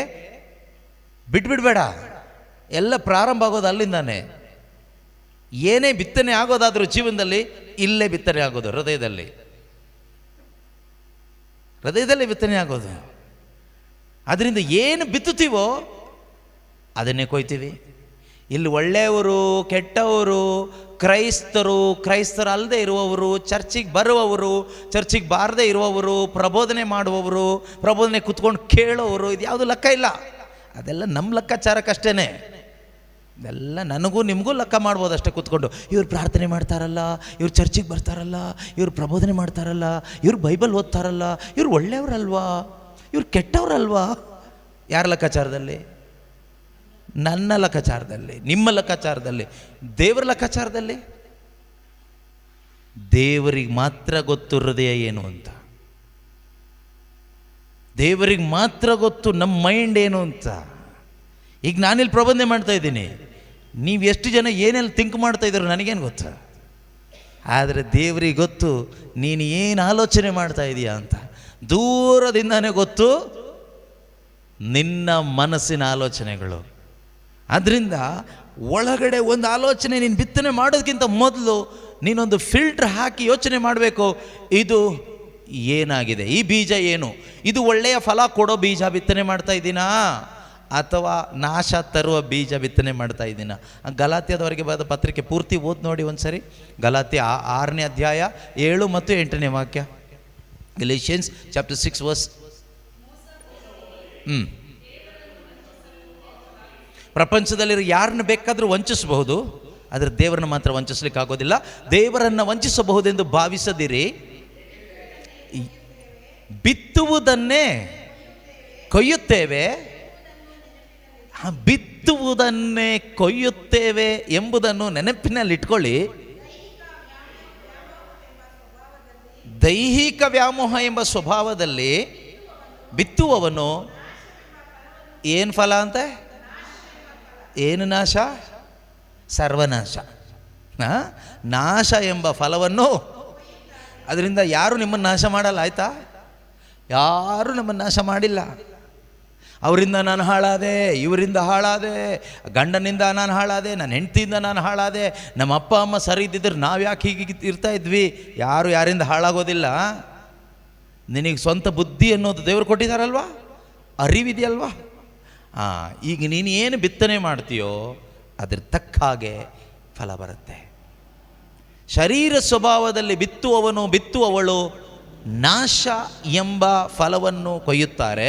ಬಿಟ್ಬಿಡ್ಬೇಡ. ಎಲ್ಲ ಪ್ರಾರಂಭ ಆಗೋದು ಅಲ್ಲಿಂದಾನೆ. ಏನೇ ಬಿತ್ತನೆ ಆಗೋದಾದರೂ ಜೀವನದಲ್ಲಿ ಇಲ್ಲೇ ಬಿತ್ತನೆ ಆಗೋದು, ಹೃದಯದಲ್ಲಿ ಬಿತ್ತನೆ ಆಗೋದು. ಅದರಿಂದ ಏನು ಬಿತ್ತುತ್ತೀವೋ ಅದನ್ನೇ ಕೊಯ್ತೀವಿ. ಇಲ್ಲಿ ಒಳ್ಳೆಯವರು, ಕೆಟ್ಟವರು, ಕ್ರೈಸ್ತರಲ್ಲದೆ ಇರುವವರು, ಚರ್ಚಿಗೆ ಬರುವವರು, ಚರ್ಚಿಗೆ ಬಾರದೇ ಇರುವವರು, ಪ್ರಬೋಧನೆ ಮಾಡುವವರು, ಪ್ರಬೋಧನೆ ಕುತ್ಕೊಂಡು ಕೇಳೋವರು, ಇದು ಯಾವುದು ಲೆಕ್ಕ ಇಲ್ಲ. ಅದೆಲ್ಲ ನಮ್ಮ ಲೆಕ್ಕಾಚಾರಕ್ಕಷ್ಟೇ. ಇದೆಲ್ಲ ನನಗೂ ನಿಮಗೂ ಲೆಕ್ಕ ಮಾಡ್ಬೋದು ಅಷ್ಟೇ ಕೂತ್ಕೊಂಡು. ಇವ್ರು ಪ್ರಾರ್ಥನೆ ಮಾಡ್ತಾರಲ್ಲ, ಇವ್ರು ಚರ್ಚಿಗೆ ಬರ್ತಾರಲ್ಲ, ಇವ್ರು ಪ್ರಬೋಧನೆ ಮಾಡ್ತಾರಲ್ಲ, ಇವ್ರು ಬೈಬಲ್ ಓದ್ತಾರಲ್ಲ, ಇವ್ರು ಒಳ್ಳೆಯವರಲ್ವಾ, ಇವ್ರು ಕೆಟ್ಟವ್ರಲ್ವಾ? ಯಾರ ಲೆಕ್ಕಾಚಾರದಲ್ಲಿ? ನನ್ನ ಲೆಕ್ಕಾಚಾರದಲ್ಲಿ, ನಿಮ್ಮ ಲೆಕ್ಕಾಚಾರದಲ್ಲಿ, ದೇವರ ಲೆಕ್ಕಾಚಾರದಲ್ಲಿ. ದೇವರಿಗೆ ಮಾತ್ರ ಗೊತ್ತು ಹೃದಯ ಏನು ಅಂತ. ದೇವರಿಗೆ ಮಾತ್ರ ಗೊತ್ತು ನಮ್ಮ ಮೈಂಡ್ ಏನು ಅಂತ. ಈಗ ನಾನಿಲ್ಲಿ ಪ್ರಬಂಧನೆ ಮಾಡ್ತಾ ಇದ್ದೀನಿ, ನೀವು ಎಷ್ಟು ಜನ ಏನೆಲ್ಲ ಥಿಂಕ್ ಮಾಡ್ತಾ ಇದ್ದೀರೋ ನನಗೇನು ಗೊತ್ತು. ಆದರೆ ದೇವರಿಗೆ ಗೊತ್ತು ನೀನು ಏನು ಆಲೋಚನೆ ಮಾಡ್ತಾ ಇದೀಯಾ ಅಂತ. ದೂರದಿಂದನೇ ಗೊತ್ತು ನಿನ್ನ ಮನಸ್ಸಿನ ಆಲೋಚನೆಗಳು. ಆದ್ದರಿಂದ ಒಳಗಡೆ ಒಂದು ಆಲೋಚನೆ ನೀನು ಬಿತ್ತನೆ ಮಾಡೋದಕ್ಕಿಂತ ಮೊದಲು ನೀನೊಂದು ಫಿಲ್ಟರ್ ಹಾಕಿ ಯೋಚನೆ ಮಾಡಬೇಕು. ಇದು ಏನಾಗಿದೆ, ಈ ಬೀಜ ಏನು, ಇದು ಒಳ್ಳೆಯ ಫಲ ಕೊಡೋ ಬೀಜ ಬಿತ್ತನೆ ಮಾಡ್ತಾ ಇದ್ದೀನಾ ಅಥವಾ ನಾಶ ತರುವ ಬೀಜ ಬಿತ್ತನೆ ಮಾಡ್ತಾ ಇದ್ದೀನ? ಗಲಾತ್ಯದವರೆಗೆ ಬರೆದ ಪತ್ರಿಕೆ ಪೂರ್ತಿ ಓದಿ ನೋಡಿ ಒಂದ್ಸರಿ. ಗಲಾತ್ಯ 6ನೇ ಅಧ್ಯಾಯ 7 ಮತ್ತು 8ನೇ ವಾಕ್ಯ. Galatians chapter 6 verse. ಪ್ರಪಂಚದಲ್ಲಿರೋ ಯಾರನ್ನ ಬೇಕಾದರೂ ವಂಚಿಸಬಹುದು, ಆದರೆ ದೇವರನ್ನ ಮಾತ್ರ ವಂಚಿಸ್ಲಿಕ್ಕೆ ಆಗೋದಿಲ್ಲ. ದೇವರನ್ನು ವಂಚಿಸಬಹುದೆಂದು ಭಾವಿಸದಿರಿ. ಬಿತ್ತುವುದನ್ನೇ ಕೊಯ್ಯುತ್ತೇವೆ, ಬಿತ್ತುವುದನ್ನೇ ಕೊಯ್ಯುತ್ತೇವೆ ಎಂಬುದನ್ನು ನೆನಪಿನಲ್ಲಿಟ್ಕೊಳ್ಳಿ. ದೈಹಿಕ ವ್ಯಾಮೋಹ ಎಂಬ ಸ್ವಭಾವದಲ್ಲಿ ಬಿತ್ತುವವನು ಏನು ಫಲ ಅಂತೆ? ಏನು ನಾಶ? ಸರ್ವನಾಶ. ನಾಶ ಎಂಬ ಫಲವನ್ನು. ಅದರಿಂದ ಯಾರು ನಿಮ್ಮನ್ನು ನಾಶ ಮಾಡಲ್ಲ, ಆಯ್ತಾ? ಯಾರು ನಮ್ಮನ್ನು ನಾಶ ಮಾಡಿಲ್ಲ. ಅವರಿಂದ ನಾನು ಹಾಳಾದೆ, ಇವರಿಂದ ಹಾಳಾದೆ, ಗಂಡನಿಂದ ನಾನು ಹಾಳಾದೆ, ನನ್ನ ಹೆಂಡತಿಯಿಂದ ನಾನು ಹಾಳಾದೆ, ನಮ್ಮ ಅಪ್ಪ ಅಮ್ಮ ಸರಿ ಇದ್ದಿದ್ರೆ ನಾವು ಯಾಕೆ ಹೀಗೆ ಇರ್ತಾ ಇದ್ವಿ? ಯಾರು ಯಾರಿಂದ ಹಾಳಾಗೋದಿಲ್ಲ. ನಿನಗೆ ಸ್ವಂತ ಬುದ್ಧಿ ಅನ್ನೋದು ದೇವರು ಕೊಟ್ಟಿದ್ದಾರಲ್ವಾ, ಅರಿವಿದೆಯಲ್ವಾ? ಈಗ ನೀನು ಏನು ಬಿತ್ತನೆ ಮಾಡ್ತೀಯೋ ಅದ್ರ ತಕ್ಕ ಹಾಗೆ ಫಲ ಬರುತ್ತೆ. ಶರೀರ ಸ್ವಭಾವದಲ್ಲಿ ಬಿತ್ತುವವನು ಬಿತ್ತುವವಳು ನಾಶ ಎಂಬ ಫಲವನ್ನು ಕೊಯ್ಯುತ್ತಾರೆ.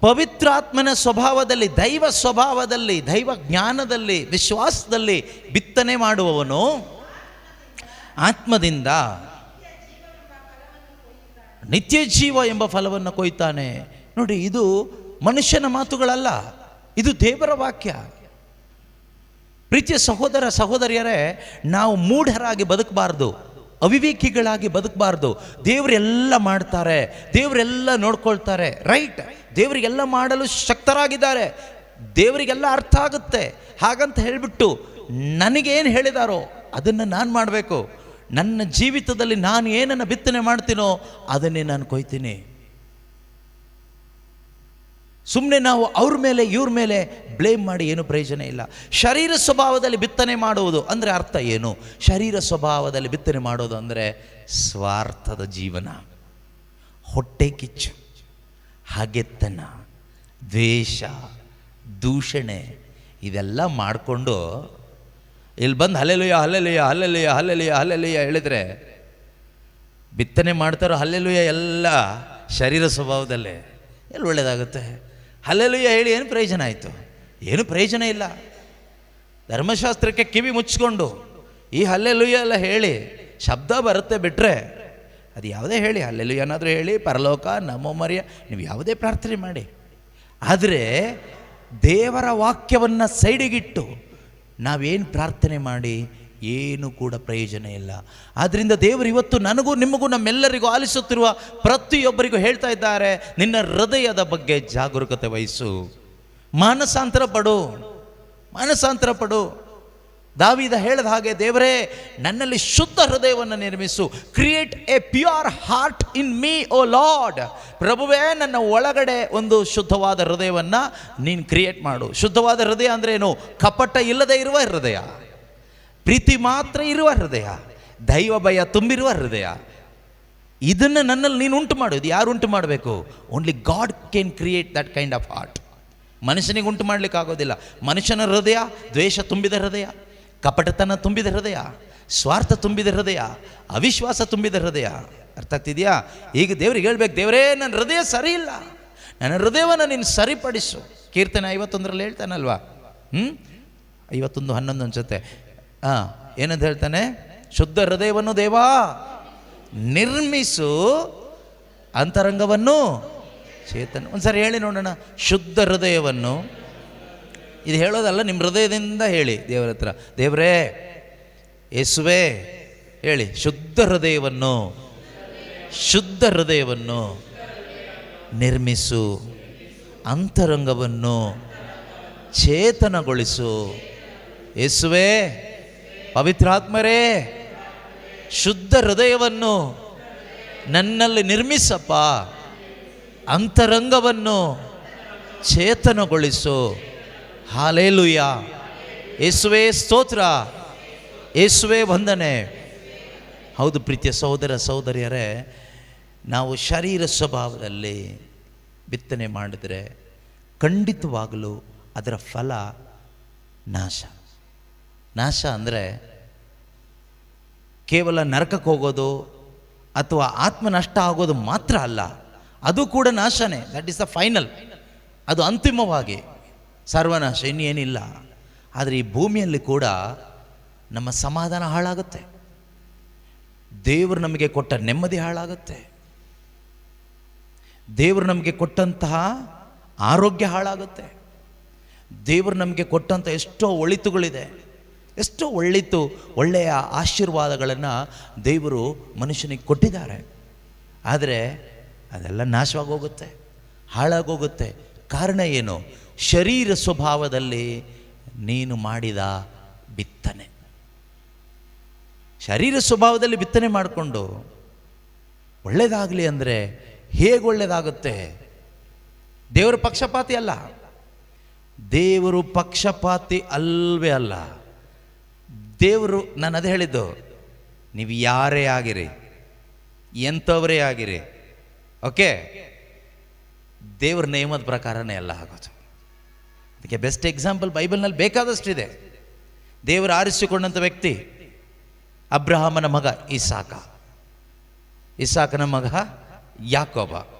ಪವಿತ್ರಾತ್ಮನ ಸ್ವಭಾವದಲ್ಲಿ, ದೈವ ಸ್ವಭಾವದಲ್ಲಿ, ದೈವ ಜ್ಞಾನದಲ್ಲಿ, ವಿಶ್ವಾಸದಲ್ಲಿ ಬಿತ್ತನೆ ಮಾಡುವವನು ಆತ್ಮದಿಂದ ನಿತ್ಯ ಜೀವ ಎಂಬ ಫಲವನ್ನು ಕೊಯ್ತಾನೆ. ನೋಡಿ, ಇದು ಮನುಷ್ಯನ ಮಾತುಗಳಲ್ಲ, ಇದು ದೇವರ ವಾಕ್ಯ. ಪ್ರೀತಿಯ ಸಹೋದರ ಸಹೋದರಿಯರೇ, ನಾವು ಮೂಢರಾಗಿ ಬದುಕಬಾರ್ದು, ಅವಿವೇಕಿಗಳಾಗಿ ಬದುಕಬಾರ್ದು. ದೇವರೆಲ್ಲ ಮಾಡ್ತಾರೆ, ದೇವರೆಲ್ಲ ನೋಡ್ಕೊಳ್ತಾರೆ, ರೈಟ್. ದೇವರಿಗೆಲ್ಲ ಮಾಡಲು ಶಕ್ತರಾಗಿದ್ದಾರೆ, ದೇವರಿಗೆಲ್ಲ ಅರ್ಥ ಆಗುತ್ತೆ. ಹಾಗಂತ ಹೇಳಿಬಿಟ್ಟು ನನಗೇನು ಹೇಳಿದಾರೋ ಅದನ್ನು ನಾನು ಮಾಡಬೇಕು. ನನ್ನ ಜೀವಿತದಲ್ಲಿ ನಾನು ಏನನ್ನು ಬಿತ್ತನೆ ಮಾಡ್ತೀನೋ ಅದನ್ನೇ ನಾನು ಕೊಯ್ತೀನಿ. ಸುಮ್ಮನೆ ನಾವು ಅವ್ರ ಮೇಲೆ ಇವ್ರ ಮೇಲೆ ಬ್ಲೇಮ್ ಮಾಡಿ ಏನು ಪ್ರಯೋಜನ ಇಲ್ಲ. ಶರೀರ ಸ್ವಭಾವದಲ್ಲಿ ಬಿತ್ತನೆ ಮಾಡುವುದು ಅಂದರೆ ಅರ್ಥ ಏನು? ಶರೀರ ಸ್ವಭಾವದಲ್ಲಿ ಬಿತ್ತನೆ ಮಾಡೋದು ಅಂದರೆ ಸ್ವಾರ್ಥದ ಜೀವನ, ಹೊಟ್ಟೆ ಕಿಚ್ಚು, ಹಗೆತನ, ದ್ವೇಷ, ದೂಷಣೆ ಇದೆಲ್ಲ ಮಾಡಿಕೊಂಡು ಇಲ್ಲಿ ಬಂದು hallelujah hallelujah hallelujah hallelujah hallelujah ಹೇಳಿದ್ರೆ ಬಿತ್ತನೆ ಮಾಡ್ತಾರೋ ಹಲ್ಲೆಲೂಯ ಎಲ್ಲ ಶರೀರ ಸ್ವಭಾವದಲ್ಲೇ ಎಲ್ಲಿ ಒಳ್ಳೆಯದಾಗುತ್ತೆ? ಹಲ್ಲೆಲೂಯ ಹೇಳಿ ಏನು ಪ್ರಯೋಜನ ಆಯಿತು? ಏನು ಪ್ರಯೋಜನ ಇಲ್ಲ. ಧರ್ಮಶಾಸ್ತ್ರಕ್ಕೆ ಕಿವಿ ಮುಚ್ಚಿಕೊಂಡು ಈ ಹಲ್ಲೆಲೂಯ ಎಲ್ಲ ಹೇಳಿ ಶಬ್ದ ಬರುತ್ತೆ ಬಿಟ್ಟರೆ ಅದು ಯಾವುದೇ ಹೇಳಿ, ಹಲ್ಲೆಲೂಯ ಏನಾದರೂ ಹೇಳಿ, ಪರಲೋಕ, ನಮೋ ಮರಿಯ, ನೀವು ಯಾವುದೇ ಪ್ರಾರ್ಥನೆ ಮಾಡಿ. ಆದರೆ ದೇವರ ವಾಕ್ಯವನ್ನು ಸೈಡಿಗಿಟ್ಟು ನಾವೇನು ಪ್ರಾರ್ಥನೆ ಮಾಡಿ ಏನು ಕೂಡ ಪ್ರಯೋಜನ ಇಲ್ಲ. ಆದ್ದರಿಂದ ದೇವರು ಇವತ್ತು ನನಗೂ ನಿಮಗೂ ನಮ್ಮೆಲ್ಲರಿಗೂ ಆಲಿಸುತ್ತಿರುವ ಪ್ರತಿಯೊಬ್ಬರಿಗೂ ಹೇಳ್ತಾ ಇದ್ದಾರೆ, ನಿನ್ನ ಹೃದಯದ ಬಗ್ಗೆ ಜಾಗರೂಕತೆ ವಹಿಸು, ಮಾನಸಾಂತರ ಪಡು, ಮಾನಸಾಂತರ ಪಡು. ದಾವೀದ ಹೇಳಿದ ಹಾಗೆ, ದೇವರೇ ನನ್ನಲ್ಲಿ ಶುದ್ಧ ಹೃದಯವನ್ನು ನಿರ್ಮಿಸು, create a pure heart in me O Lord. ಪ್ರಭುವೇ, ನನ್ನ ಒಳಗಡೆ ಒಂದು ಶುದ್ಧವಾದ ಹೃದಯವನ್ನು ನೀನು ಕ್ರಿಯೇಟ್ ಮಾಡು. ಶುದ್ಧವಾದ ಹೃದಯ ಅಂದ್ರೆ ಏನು? ಕಪಟ ಇಲ್ಲದೆ ಇರುವ ಹೃದಯ, ಪ್ರೀತಿ ಮಾತ್ರ ಇರುವ ಹೃದಯ, ದೈವ ಭಯ ತುಂಬಿರುವ ಹೃದಯ. ಇದನ್ನು ನನ್ನಲ್ಲಿ ನೀನು ಉಂಟು ಮಾಡೋದು. ಯಾರು ಉಂಟು ಮಾಡಬೇಕು? Only god can create that kind of heart. ಮನುಷ್ಯನಿಗೆ ಉಂಟು ಮಾಡಲಿಕ್ಕೆ ಆಗೋದಿಲ್ಲ. ಮನುಷ್ಯನ ಹೃದಯ ದ್ವೇಷ ತುಂಬಿದ ಹೃದಯ, ಕಪಟತನ ತುಂಬಿದ ಹೃದಯ, ಸ್ವಾರ್ಥ ತುಂಬಿದ ಹೃದಯ, ಅವಿಶ್ವಾಸ ತುಂಬಿದ ಹೃದಯ. ಅರ್ಥ ಆಗ್ತಿದೆಯಾ? ಈಗ ದೇವ್ರಿಗೆ ಹೇಳ್ಬೇಕು, ದೇವರೇ ನನ್ನ ಹೃದಯ ಸರಿ ಇಲ್ಲ, ನನ್ನ ಹೃದಯವನ್ನು ನೀನು ಸರಿಪಡಿಸು. ಕೀರ್ತನೆ 51ರಲ್ಲಿ ಹೇಳ್ತಾನಲ್ವಾ, 51:11 ಅನ್ಸುತ್ತೆ. ಏನಂತ ಹೇಳ್ತಾನೆ? ಶುದ್ಧ ಹೃದಯವನ್ನು ದೇವಾ ನಿರ್ಮಿಸು, ಅಂತರಂಗವನ್ನು ಚೇತನ. ಒಂದ್ಸರಿ ಹೇಳಿ ನೋಡೋಣ, ಶುದ್ಧ ಹೃದಯವನ್ನು. ಇದು ಹೇಳೋದಲ್ಲ, ನಿಮ್ಮ ಹೃದಯದಿಂದ ಹೇಳಿ ದೇವರ ಹತ್ರ, ದೇವರೇ, ಯೇಸುವೇ ಹೇಳಿ, ಶುದ್ಧ ಹೃದಯವನ್ನು ನಿರ್ಮಿಸು, ಅಂತರಂಗವನ್ನು ಚೇತನಗೊಳಿಸು. ಯೇಸುವೇ, ಪವಿತ್ರಾತ್ಮರೇ, ಶುದ್ಧ ಹೃದಯವನ್ನು ನನ್ನಲ್ಲಿ ನಿರ್ಮಿಸಪ್ಪ, ಅಂತರಂಗವನ್ನು ಚೇತನಗೊಳಿಸು. ಹಾಲೆಲೂಯಾ. ಯೇಸುವೇ ಸ್ತೋತ್ರ, ಯೇಸುವೇ ವಂದನೆ. ಹೌದು ಪ್ರೀತಿಯ ಸಹೋದರ ಸಹೋದರಿಯರೇ, ನಾವು ಶರೀರ ಸ್ವಭಾವದಲ್ಲಿ ಬಿತ್ತನೆ ಮಾಡಿದರೆ ಖಂಡಿತವಾಗಲೂ ಅದರ ಫಲ ನಾಶ. ನಾಶ ಅಂದರೆ ಕೇವಲ ನರಕಕ್ಕೆ ಹೋಗೋದು ಅಥವಾ ಆತ್ಮ ನಷ್ಟ ಆಗೋದು ಮಾತ್ರ ಅಲ್ಲ, ಅದು ಕೂಡ ನಾಶನೇ. That is the final. ಅದು ಅಂತಿಮವಾಗಿ ಸರ್ವನಾಶ, ಇನ್ನೇನಿಲ್ಲ. ಆದರೆ ಈ ಭೂಮಿಯಲ್ಲಿ ಕೂಡ ನಮ್ಮ ಸಮಾಧಾನ ಹಾಳಾಗುತ್ತೆ, ದೇವರು ನಮಗೆ ಕೊಟ್ಟ ನೆಮ್ಮದಿ ಹಾಳಾಗುತ್ತೆ, ದೇವರು ನಮಗೆ ಕೊಟ್ಟಂತಹ ಆರೋಗ್ಯ ಹಾಳಾಗುತ್ತೆ, ದೇವರು ನಮಗೆ ಕೊಟ್ಟಂಥ ಎಷ್ಟೋ ಒಳಿತುಗಳಿದೆ, ಎಷ್ಟೋ ಒಳ್ಳೆಯ ಆಶೀರ್ವಾದಗಳನ್ನು ದೇವರು ಮನುಷ್ಯನಿಗೆ ಕೊಟ್ಟಿದ್ದಾರೆ. ಆದರೆ ಅದೆಲ್ಲ ನಾಶವಾಗೋಗುತ್ತೆ, ಹಾಳಾಗೋಗುತ್ತೆ. ಕಾರಣ ಏನು? ಶರೀರ ಸ್ವಭಾವದಲ್ಲಿ ನೀನು ಮಾಡಿದ ಬಿತ್ತನೆ. ಶರೀರ ಸ್ವಭಾವದಲ್ಲಿ ಬಿತ್ತನೆ ಮಾಡಿಕೊಂಡು ಒಳ್ಳೆಯದಾಗಲಿ ಅಂದರೆ ಹೇಗೆ ಒಳ್ಳೆಯದಾಗುತ್ತೆ? ದೇವರು ಪಕ್ಷಪಾತಿ ಅಲ್ಲ, ದೇವರು ಪಕ್ಷಪಾತಿ ಅಲ್ವೇ ಅಲ್ಲ. ದೇವರು, ನಾನು ಅದೇ ಹೇಳಿದ್ದು, ನೀವು ಯಾರೇ ಆಗಿರಿ, ಎಂಥವರೇ ಆಗಿರಿ, ಓಕೆ, ದೇವ್ರ ನೇಮದ ಪ್ರಕಾರನೇ ಎಲ್ಲ ಆಗೋದು. ಅದಕ್ಕೆ ಬೆಸ್ಟ್ ಎಕ್ಸಾಂಪಲ್ ಬೈಬಲ್ನಲ್ಲಿ ಬೇಕಾದಷ್ಟಿದೆ. ದೇವರು ಆರಿಸಿಕೊಂಡಂಥ ವ್ಯಕ್ತಿ ಅಬ್ರಹಾಮನ ಮಗ ಇಸಾಕನ ಮಗ ಯಾಕೋಬ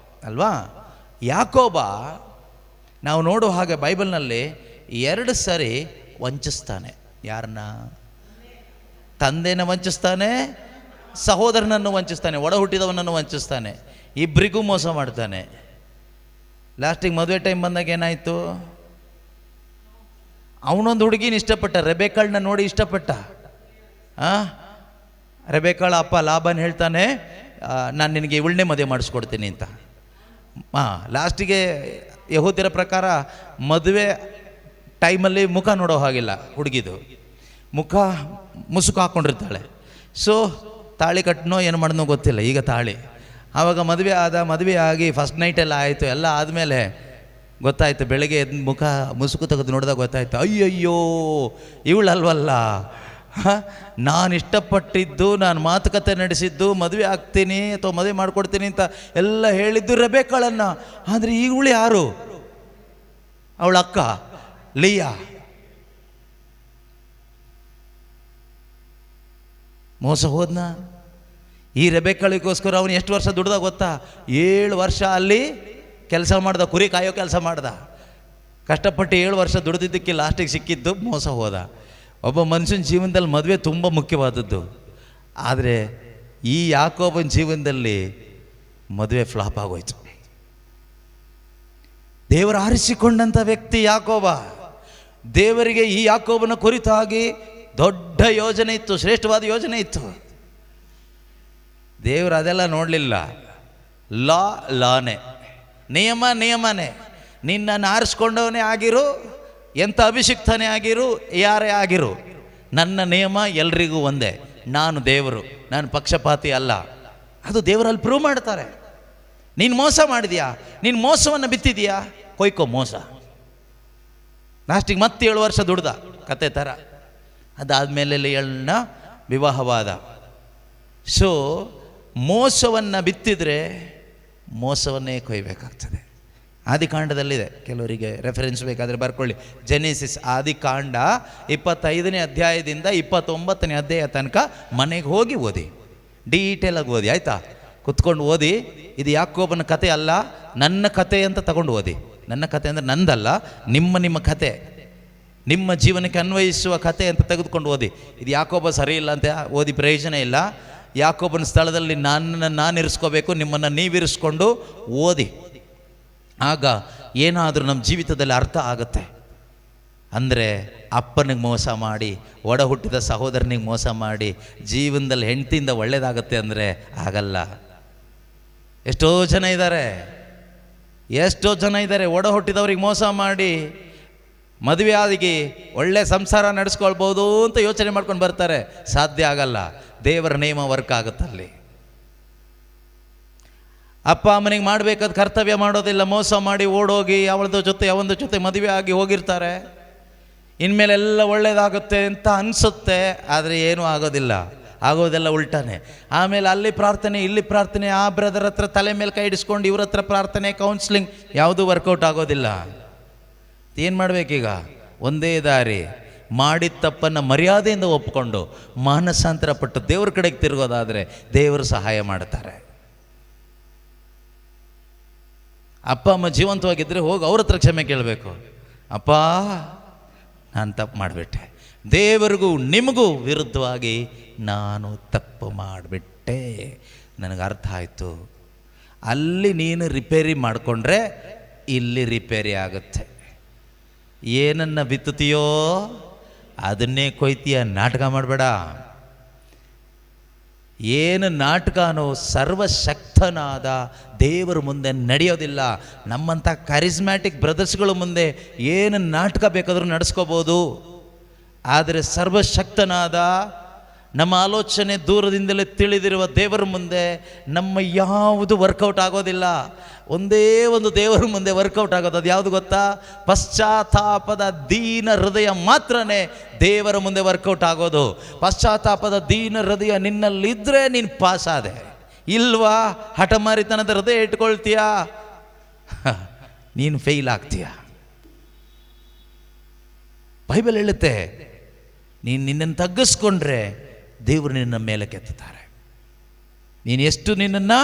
ಅಲ್ವಾ? ಯಾಕೋಬ ನಾವು ನೋಡೋ ಹಾಗೆ ಬೈಬಲ್ನಲ್ಲಿ 2 ಸರಿ ವಂಚಿಸ್ತಾನೆ. ಯಾರನ್ನ? ತಂದೆನ ವಂಚಿಸ್ತಾನೆ, ಸಹೋದರನನ್ನು ವಂಚಿಸ್ತಾನೆ, ಒಡ ಹುಟ್ಟಿದವನನ್ನು ವಂಚಿಸ್ತಾನೆ, ಇಬ್ಬರಿಗೂ ಮೋಸ ಮಾಡ್ತಾನೆ. ಲಾಸ್ಟಿಗೆ ಮದುವೆ ಟೈಮ್ ಬಂದಾಗ ಏನಾಯಿತು? ಅವನೊಂದು ಹುಡುಗಿನ ಇಷ್ಟಪಟ್ಟ, ರೆಬೆಕಾಳನ್ನ ನೋಡಿ ಇಷ್ಟಪಟ್ಟ. ರೆಬೆಕಾಳ ಅಪ್ಪ ಲಾಬಾನ್ ಹೇಳ್ತಾನೆ, ನಾನು ನಿನಗೆ ಇವಳನ್ನೇ ಮದುವೆ ಮಾಡಿಸ್ಕೊಡ್ತೀನಿ ಅಂತ. ಲಾಸ್ಟಿಗೆ ಯಹೂದ್ಯರ ಪ್ರಕಾರ ಮದುವೆ ಟೈಮಲ್ಲಿ ಮುಖ ನೋಡೋ ಹಾಗಿಲ್ಲ, ಹುಡುಗಿದು ಮುಖ ಮುಸುಕು ಹಾಕ್ಕೊಂಡಿರ್ತಾಳೆ. ಸೊ ತಾಳಿ ಕಟ್ಟನೋ ಏನು ಮಾಡೋನೋ ಗೊತ್ತಿಲ್ಲ. ಈಗ ತಾಳಿ ಆವಾಗ ಮದುವೆ ಆಗಿ ಫಸ್ಟ್ ನೈಟೆಲ್ಲ ಆಯಿತು. ಎಲ್ಲ ಆದಮೇಲೆ ಗೊತ್ತಾಯ್ತು, ಬೆಳಗ್ಗೆ ಎದ್ದು ಮುಖ ಮುಸುಕು ತೆಗೆದು ನೋಡಿದಾಗ ಗೊತ್ತಾಯ್ತು, ಅಯ್ಯಯ್ಯೋ ಇವಳಲ್ವಲ್ಲ, ನಾನು ಇಷ್ಟಪಟ್ಟಿದ್ದು, ನಾನು ಮಾತುಕತೆ ನಡೆಸಿದ್ದು, ಮದುವೆ ಆಗ್ತೀನಿ ಅಥವಾ ಮದುವೆ ಮಾಡಿಕೊಡ್ತೀನಿ ಅಂತ ಎಲ್ಲ ಹೇಳಿದ್ದು ರೆಬೆಕಾಳನ್ನು. ಆದರೆ ಇವಳು ಯಾರು? ಅವಳ ಅಕ್ಕ ಲಿಯಾ. ಮೋಸ ಹೋದ್ನ. ಈ ರೆಬೆಕಾಳಿಗೋಸ್ಕರ ಅವನು ಎಷ್ಟು ವರ್ಷ ದುಡ್ದ ಗೊತ್ತಾ? 7 ವರ್ಷ ಅಲ್ಲಿ ಕೆಲಸ ಮಾಡ್ದ, ಕುರಿ ಕಾಯೋ ಕೆಲಸ ಮಾಡ್ದ. ಕಷ್ಟಪಟ್ಟು 7 ವರ್ಷ ದುಡ್ದಿದ್ದಕ್ಕೆ ಲಾಸ್ಟಿಗೆ ಸಿಕ್ಕಿದ್ದು ಮೋಸ ಹೋದ. ಒಬ್ಬ ಮನುಷ್ಯನ ಜೀವನದಲ್ಲಿ ಮದುವೆ ತುಂಬ ಮುಖ್ಯವಾದದ್ದು. ಆದರೆ ಈ ಯಾಕೋಬನ ಜೀವನದಲ್ಲಿ ಮದುವೆ ಫ್ಲಾಪ್ ಆಗೋಯ್ತು. ದೇವರು ಆರಿಸಿಕೊಂಡಂಥ ವ್ಯಕ್ತಿ ಯಾಕೋಬ. ದೇವರಿಗೆ ಈ ಯಾಕೋಬನ ಕುರಿತಾಗಿ ದೊಡ್ಡ ಯೋಜನೆ ಇತ್ತು, ಶ್ರೇಷ್ಠವಾದ ಯೋಜನೆ ಇತ್ತು. ದೇವರು ಅದೆಲ್ಲ ನೋಡಲಿಲ್ಲ. ಲಾನೇ, ನಿಯಮನೇ. ನಿನ್ನನ್ನು ಆರಿಸ್ಕೊಂಡವನೇ ಆಗಿರು, ಎಂಥ ಅಭಿಷಿಕ್ತನೇ ಆಗಿರು, ಯಾರೇ ಆಗಿರು, ನನ್ನ ನಿಯಮ ಎಲ್ರಿಗೂ ಒಂದೇ. ನಾನು ದೇವರು, ನಾನು ಪಕ್ಷಪಾತಿ ಅಲ್ಲ. ಅದು ದೇವರಲ್ಲಿ ಪ್ರೂವ್ ಮಾಡ್ತಾರೆ. ನೀನು ಮೋಸ ಮಾಡಿದ್ಯಾ, ನೀನು ಮೋಸವನ್ನು ಬಿತ್ತಿದೀಯಾ, ಕೊಯ್ಕೋ ಮೋಸ. ಲಾಸ್ಟಿಗೆ ಮತ್ತೆ 7 ವರ್ಷ ದುಡ್ದ ಕತೆ ಥರ. ಅದಾದಮೇಲೆ ಲಿಯಳನ್ನ ವಿವಾಹವಾದ. ಸೊ ಮೋಸವನ್ನು ಬಿತ್ತಿದ್ರೆ ಮೋಸವನ್ನೇ ಕೊಯ್ಬೇಕಾಗ್ತದೆ. ಆದಿಕಾಂಡದಲ್ಲಿದೆ, ಕೆಲವರಿಗೆ ರೆಫರೆನ್ಸ್ ಬೇಕಾದರೆ ಬರ್ಕೊಳ್ಳಿ. ಜೆನೆಸಿಸ್ ಆದಿಕಾಂಡ 25ನೇ ಅಧ್ಯಾಯದಿಂದ 29ನೇ ಅಧ್ಯಾಯ ತನಕ ಮನೆಗೆ ಹೋಗಿ ಓದಿ, ಡೀಟೇಲಾಗಿ ಓದಿ, ಆಯಿತಾ? ಕುತ್ಕೊಂಡು ಓದಿ. ಇದು ಯಾಕೋಬನ ಕತೆ ಅಲ್ಲ, ನನ್ನ ಕತೆ ಅಂತ ತಗೊಂಡು ಓದಿ. ನನ್ನ ಕತೆ ಅಂದರೆ ನಂದಲ್ಲ, ನಿಮ್ಮ ಕತೆ, ನಿಮ್ಮ ಜೀವನಕ್ಕೆ ಅನ್ವಯಿಸುವ ಕತೆ ಅಂತ ತೆಗೆದುಕೊಂಡು ಓದಿ. ಇದು ಯಾಕೋಬ ಸರಿ ಇಲ್ಲ ಅಂತ ಓದಿ ಪ್ರಯೋಜನ ಇಲ್ಲ. ಯಾಕೋಬನ ಸ್ಥಳದಲ್ಲಿ ನಾನು ಇರಿಸ್ಕೋಬೇಕು, ನಿಮ್ಮನ್ನು ನೀವಿರಿಸ್ಕೊಂಡು ಓದಿ. ಆಗ ಏನಾದರೂ ನಮ್ಮ ಜೀವಿತದಲ್ಲಿ ಅರ್ಥ ಆಗುತ್ತೆ. ಅಂದರೆ ಅಪ್ಪನಿಗೆ ಮೋಸ ಮಾಡಿ, ಒಡ ಹುಟ್ಟಿದ ಸಹೋದರನಿಗೆ ಮೋಸ ಮಾಡಿ ಜೀವನದಲ್ಲಿ ಹೆಂಡತಿಯಿಂದ ಒಳ್ಳೇದಾಗತ್ತೆ ಅಂದರೆ ಆಗಲ್ಲ. ಎಷ್ಟೋ ಜನ ಇದ್ದಾರೆ ಒಡ ಹುಟ್ಟಿದವ್ರಿಗೆ ಮೋಸ ಮಾಡಿ ಮದುವೆ ಆಗಿ ಒಳ್ಳೆ ಸಂಸಾರ ನಡೆಸ್ಕೊಳ್ಬೋದು ಅಂತ ಯೋಚನೆ ಮಾಡ್ಕೊಂಡು ಬರ್ತಾರೆ. ಸಾಧ್ಯ ಆಗಲ್ಲ. ದೇವರ ನೇಮ ವರ್ಕ್ ಆಗುತ್ತಲ್ಲಿ. ಅಪ್ಪ ಅಮ್ಮನಿಗೆ ಮಾಡಬೇಕಾದ ಕರ್ತವ್ಯ ಮಾಡೋದಿಲ್ಲ, ಮೋಸ ಮಾಡಿ ಓಡೋಗಿ ಯಾವೊಂದು ಜೊತೆ ಮದುವೆ ಆಗಿ ಹೋಗಿರ್ತಾರೆ. ಇನ್ಮೇಲೆಲ್ಲ ಒಳ್ಳೇದಾಗುತ್ತೆ ಅಂತ ಅನಿಸುತ್ತೆ, ಆದರೆ ಏನೂ ಆಗೋದೆಲ್ಲ ಉಲ್ಟಾನೆ. ಆಮೇಲೆ ಅಲ್ಲಿ ಪ್ರಾರ್ಥನೆ, ಇಲ್ಲಿ ಪ್ರಾರ್ಥನೆ, ಆ ಬ್ರದರ್ ಹತ್ರ ತಲೆ ಮೇಲೆ ಕೈ ಇಡಿಸ್ಕೊಂಡು ಇವ್ರ ಹತ್ರ ಪ್ರಾರ್ಥನೆ, ಕೌನ್ಸಿಲಿಂಗ್, ಯಾವುದೂ ವರ್ಕೌಟ್ ಆಗೋದಿಲ್ಲ. ಏನು ಮಾಡಬೇಕೀಗ? ಒಂದೇ ದಾರಿ, ಮಾಡಿದ ತಪ್ಪನ್ನು ಮರ್ಯಾದೆಯಿಂದ ಒಪ್ಪಿಕೊಂಡು ಮಾನಸಾಂತರ ಪಟ್ಟು ದೇವ್ರ ಕಡೆಗೆ ತಿರುಗೋದಾದರೆ ದೇವರು ಸಹಾಯ ಮಾಡ್ತಾರೆ. ಅಪ್ಪ ಅಮ್ಮ ಜೀವಂತವಾಗಿದ್ದರೆ ಹೋಗಿ ಅವ್ರ ಹತ್ರ ಕ್ಷಮೆ ಕೇಳಬೇಕು. ಅಪ್ಪ, ನಾನು ತಪ್ಪು ಮಾಡಿಬಿಟ್ಟೆ, ದೇವರಿಗೂ ನಿಮಗೂ ವಿರುದ್ಧವಾಗಿ ನಾನು ತಪ್ಪು ಮಾಡಿಬಿಟ್ಟೆ, ನನಗೆ ಅರ್ಥ ಆಯಿತು. ಅಲ್ಲಿ ನೀನು ರಿಪೇರಿ ಮಾಡಿಕೊಂಡ್ರೆ ಇಲ್ಲಿ ರಿಪೇರಿ ಆಗುತ್ತೆ. ಏನನ್ನು ಬಿತ್ತುತ್ತೀಯೋ ಅದನ್ನೇ ಕೊಯ್ತೀಯ. ನಾಟಕ ಮಾಡಬೇಡ. ಏನು ನಾಟಕನೋ ಸರ್ವಶಕ್ತನಾದ ದೇವರ ಮುಂದೆ ನಡೆಯೋದಿಲ್ಲ. ನಮ್ಮಂಥ ಕರಿಸ್ಮ್ಯಾಟಿಕ್ ಬ್ರದರ್ಸ್ಗಳ ಮುಂದೆ ಏನು ನಾಟಕ ಬೇಕಾದರೂ ನಡೆಸ್ಕೋಬೋದು. ಆದರೆ ಸರ್ವಶಕ್ತನಾದ, ನಮ್ಮ ಆಲೋಚನೆ ದೂರದಿಂದಲೇ ತಿಳಿದಿರುವ ದೇವರ ಮುಂದೆ ನಮ್ಮ ಯಾವುದು ವರ್ಕೌಟ್ ಆಗೋದಿಲ್ಲ. ಒಂದೇ ಒಂದು ದೇವರ ಮುಂದೆ ವರ್ಕೌಟ್ ಆಗೋದು. ಅದು ಯಾವುದು ಗೊತ್ತಾ? ಪಶ್ಚಾತ್ತಾಪದ ದೀನ ಹೃದಯ ಮಾತ್ರನೇ ದೇವರ ಮುಂದೆ ವರ್ಕೌಟ್ ಆಗೋದು. ಪಶ್ಚಾತ್ತಾಪದ ದೀನ ಹೃದಯ ನಿನ್ನಲ್ಲಿದ್ದರೆ ನೀನು ಪಾಸ್ ಆದೆ. ಇಲ್ವಾ, ಹಠಮಾರಿತನದ ಹೃದಯ ಇಟ್ಕೊಳ್ತೀಯಾ, ನೀನು ಫೇಲ್ ಆಗ್ತೀಯ. ಬೈಬಲ್ ಹೇಳುತ್ತೆ, ನೀನು ನಿನ್ನನ್ನು ತಗ್ಗಿಸ್ಕೊಂಡ್ರೆ ದೇವರು ನಿನ್ನ ಮೇಲೆ ಕೆತ್ತುತ್ತಾರೆ. ನೀನು ಎಷ್ಟು ನಿನ್ನನ್ನು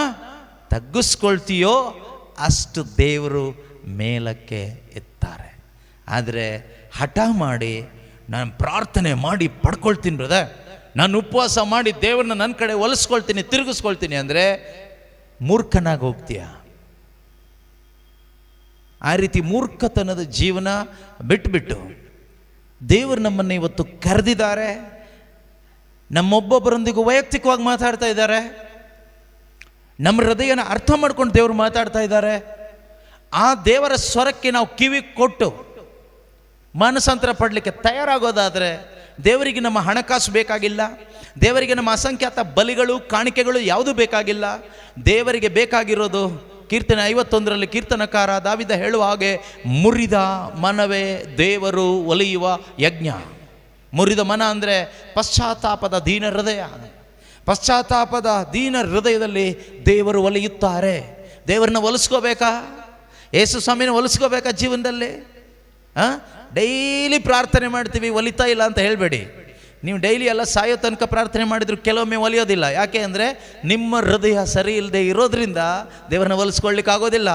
ತಗ್ಗಿಸ್ಕೊಳ್ತೀಯೋ ಅಷ್ಟು ದೇವರು ಮೇಲಕ್ಕೆ ಎತ್ತಾರೆ. ಆದರೆ ಹಠ ಮಾಡಿ ನಾನು ಪ್ರಾರ್ಥನೆ ಮಾಡಿ ಪಡ್ಕೊಳ್ತೀನಿ ಬ್ರದರ್, ನಾನು ಉಪವಾಸ ಮಾಡಿ ದೇವ್ರನ್ನ ನನ್ನ ಕಡೆ ಒಲಿಸ್ಕೊಳ್ತೀನಿ, ತಿರುಗಿಸ್ಕೊಳ್ತೀನಿ ಅಂದರೆ ಮೂರ್ಖನಾಗಿ ಹೋಗ್ತೀಯ. ಆ ರೀತಿ ಮೂರ್ಖತನದ ಜೀವನ ಬಿಟ್ಟು ದೇವರು ನಮ್ಮನ್ನು ಇವತ್ತು ಕರೆದಿದ್ದಾರೆ. ನಮ್ಮೊಬ್ಬೊಬ್ಬರೊಂದಿಗೂ ವೈಯಕ್ತಿಕವಾಗಿ ಮಾತಾಡ್ತಾ ಇದ್ದಾರೆ. ನಮ್ಮ ಹೃದಯನ ಅರ್ಥ ಮಾಡ್ಕೊಂಡು ದೇವರು ಮಾತಾಡ್ತಾ ಇದ್ದಾರೆ. ಆ ದೇವರ ಸ್ವರಕ್ಕೆ ನಾವು ಕಿವಿ ಕೊಟ್ಟು ಮಾನಸಾಂತರ ಪಡಲಿಕ್ಕೆ ತಯಾರಾಗೋದಾದರೆ ದೇವರಿಗೆ ನಮ್ಮ ಹಣಕಾಸು ಬೇಕಾಗಿಲ್ಲ, ದೇವರಿಗೆ ನಮ್ಮ ಅಸಂಖ್ಯಾತ ಬಲಿಗಳು ಕಾಣಿಕೆಗಳು ಯಾವುದೂ ಬೇಕಾಗಿಲ್ಲ. ದೇವರಿಗೆ ಬೇಕಾಗಿರೋದು ಕೀರ್ತನೆ 51ರಲ್ಲಿ ಕೀರ್ತನಕಾರ ದಾವಿದ ಹೇಳುವ ಹಾಗೆ, ಮುರಿದ ಮನವೇ ದೇವರು ಒಲಿಯುವ ಯಜ್ಞ. ಮುರಿದ ಮನ ಅಂದರೆ ಪಶ್ಚಾತ್ತಾಪದ ದೀನ ಹೃದಯ. ಪಶ್ಚಾತ್ತಾಪದ ದೀನ ಹೃದಯದಲ್ಲಿ ದೇವರು ಒಲಿಯುತ್ತಾರೆ. ದೇವರನ್ನ ಒಲಿಸ್ಕೋಬೇಕಾ? ಯೇಸು ಸ್ವಾಮಿನ ಒಲಿಸ್ಕೋಬೇಕಾ ಜೀವನದಲ್ಲಿ? ಡೈಲಿ ಪ್ರಾರ್ಥನೆ ಮಾಡ್ತೀವಿ, ಒಲಿತಾ ಇಲ್ಲ ಅಂತ ಹೇಳಬೇಡಿ. ನೀವು ಡೈಲಿ ಎಲ್ಲ ಸಾಯೋ ತನಕ ಪ್ರಾರ್ಥನೆ ಮಾಡಿದ್ರು ಕೆಲವೊಮ್ಮೆ ಒಲಿಯೋದಿಲ್ಲ. ಯಾಕೆ ಅಂದರೆ ನಿಮ್ಮ ಹೃದಯ ಸರಿ ಇಲ್ಲದೆ ಇರೋದ್ರಿಂದ ದೇವರನ್ನ ಒಲಿಸ್ಕೊಳ್ಳಿಕ್ಕೆ ಆಗೋದಿಲ್ಲ.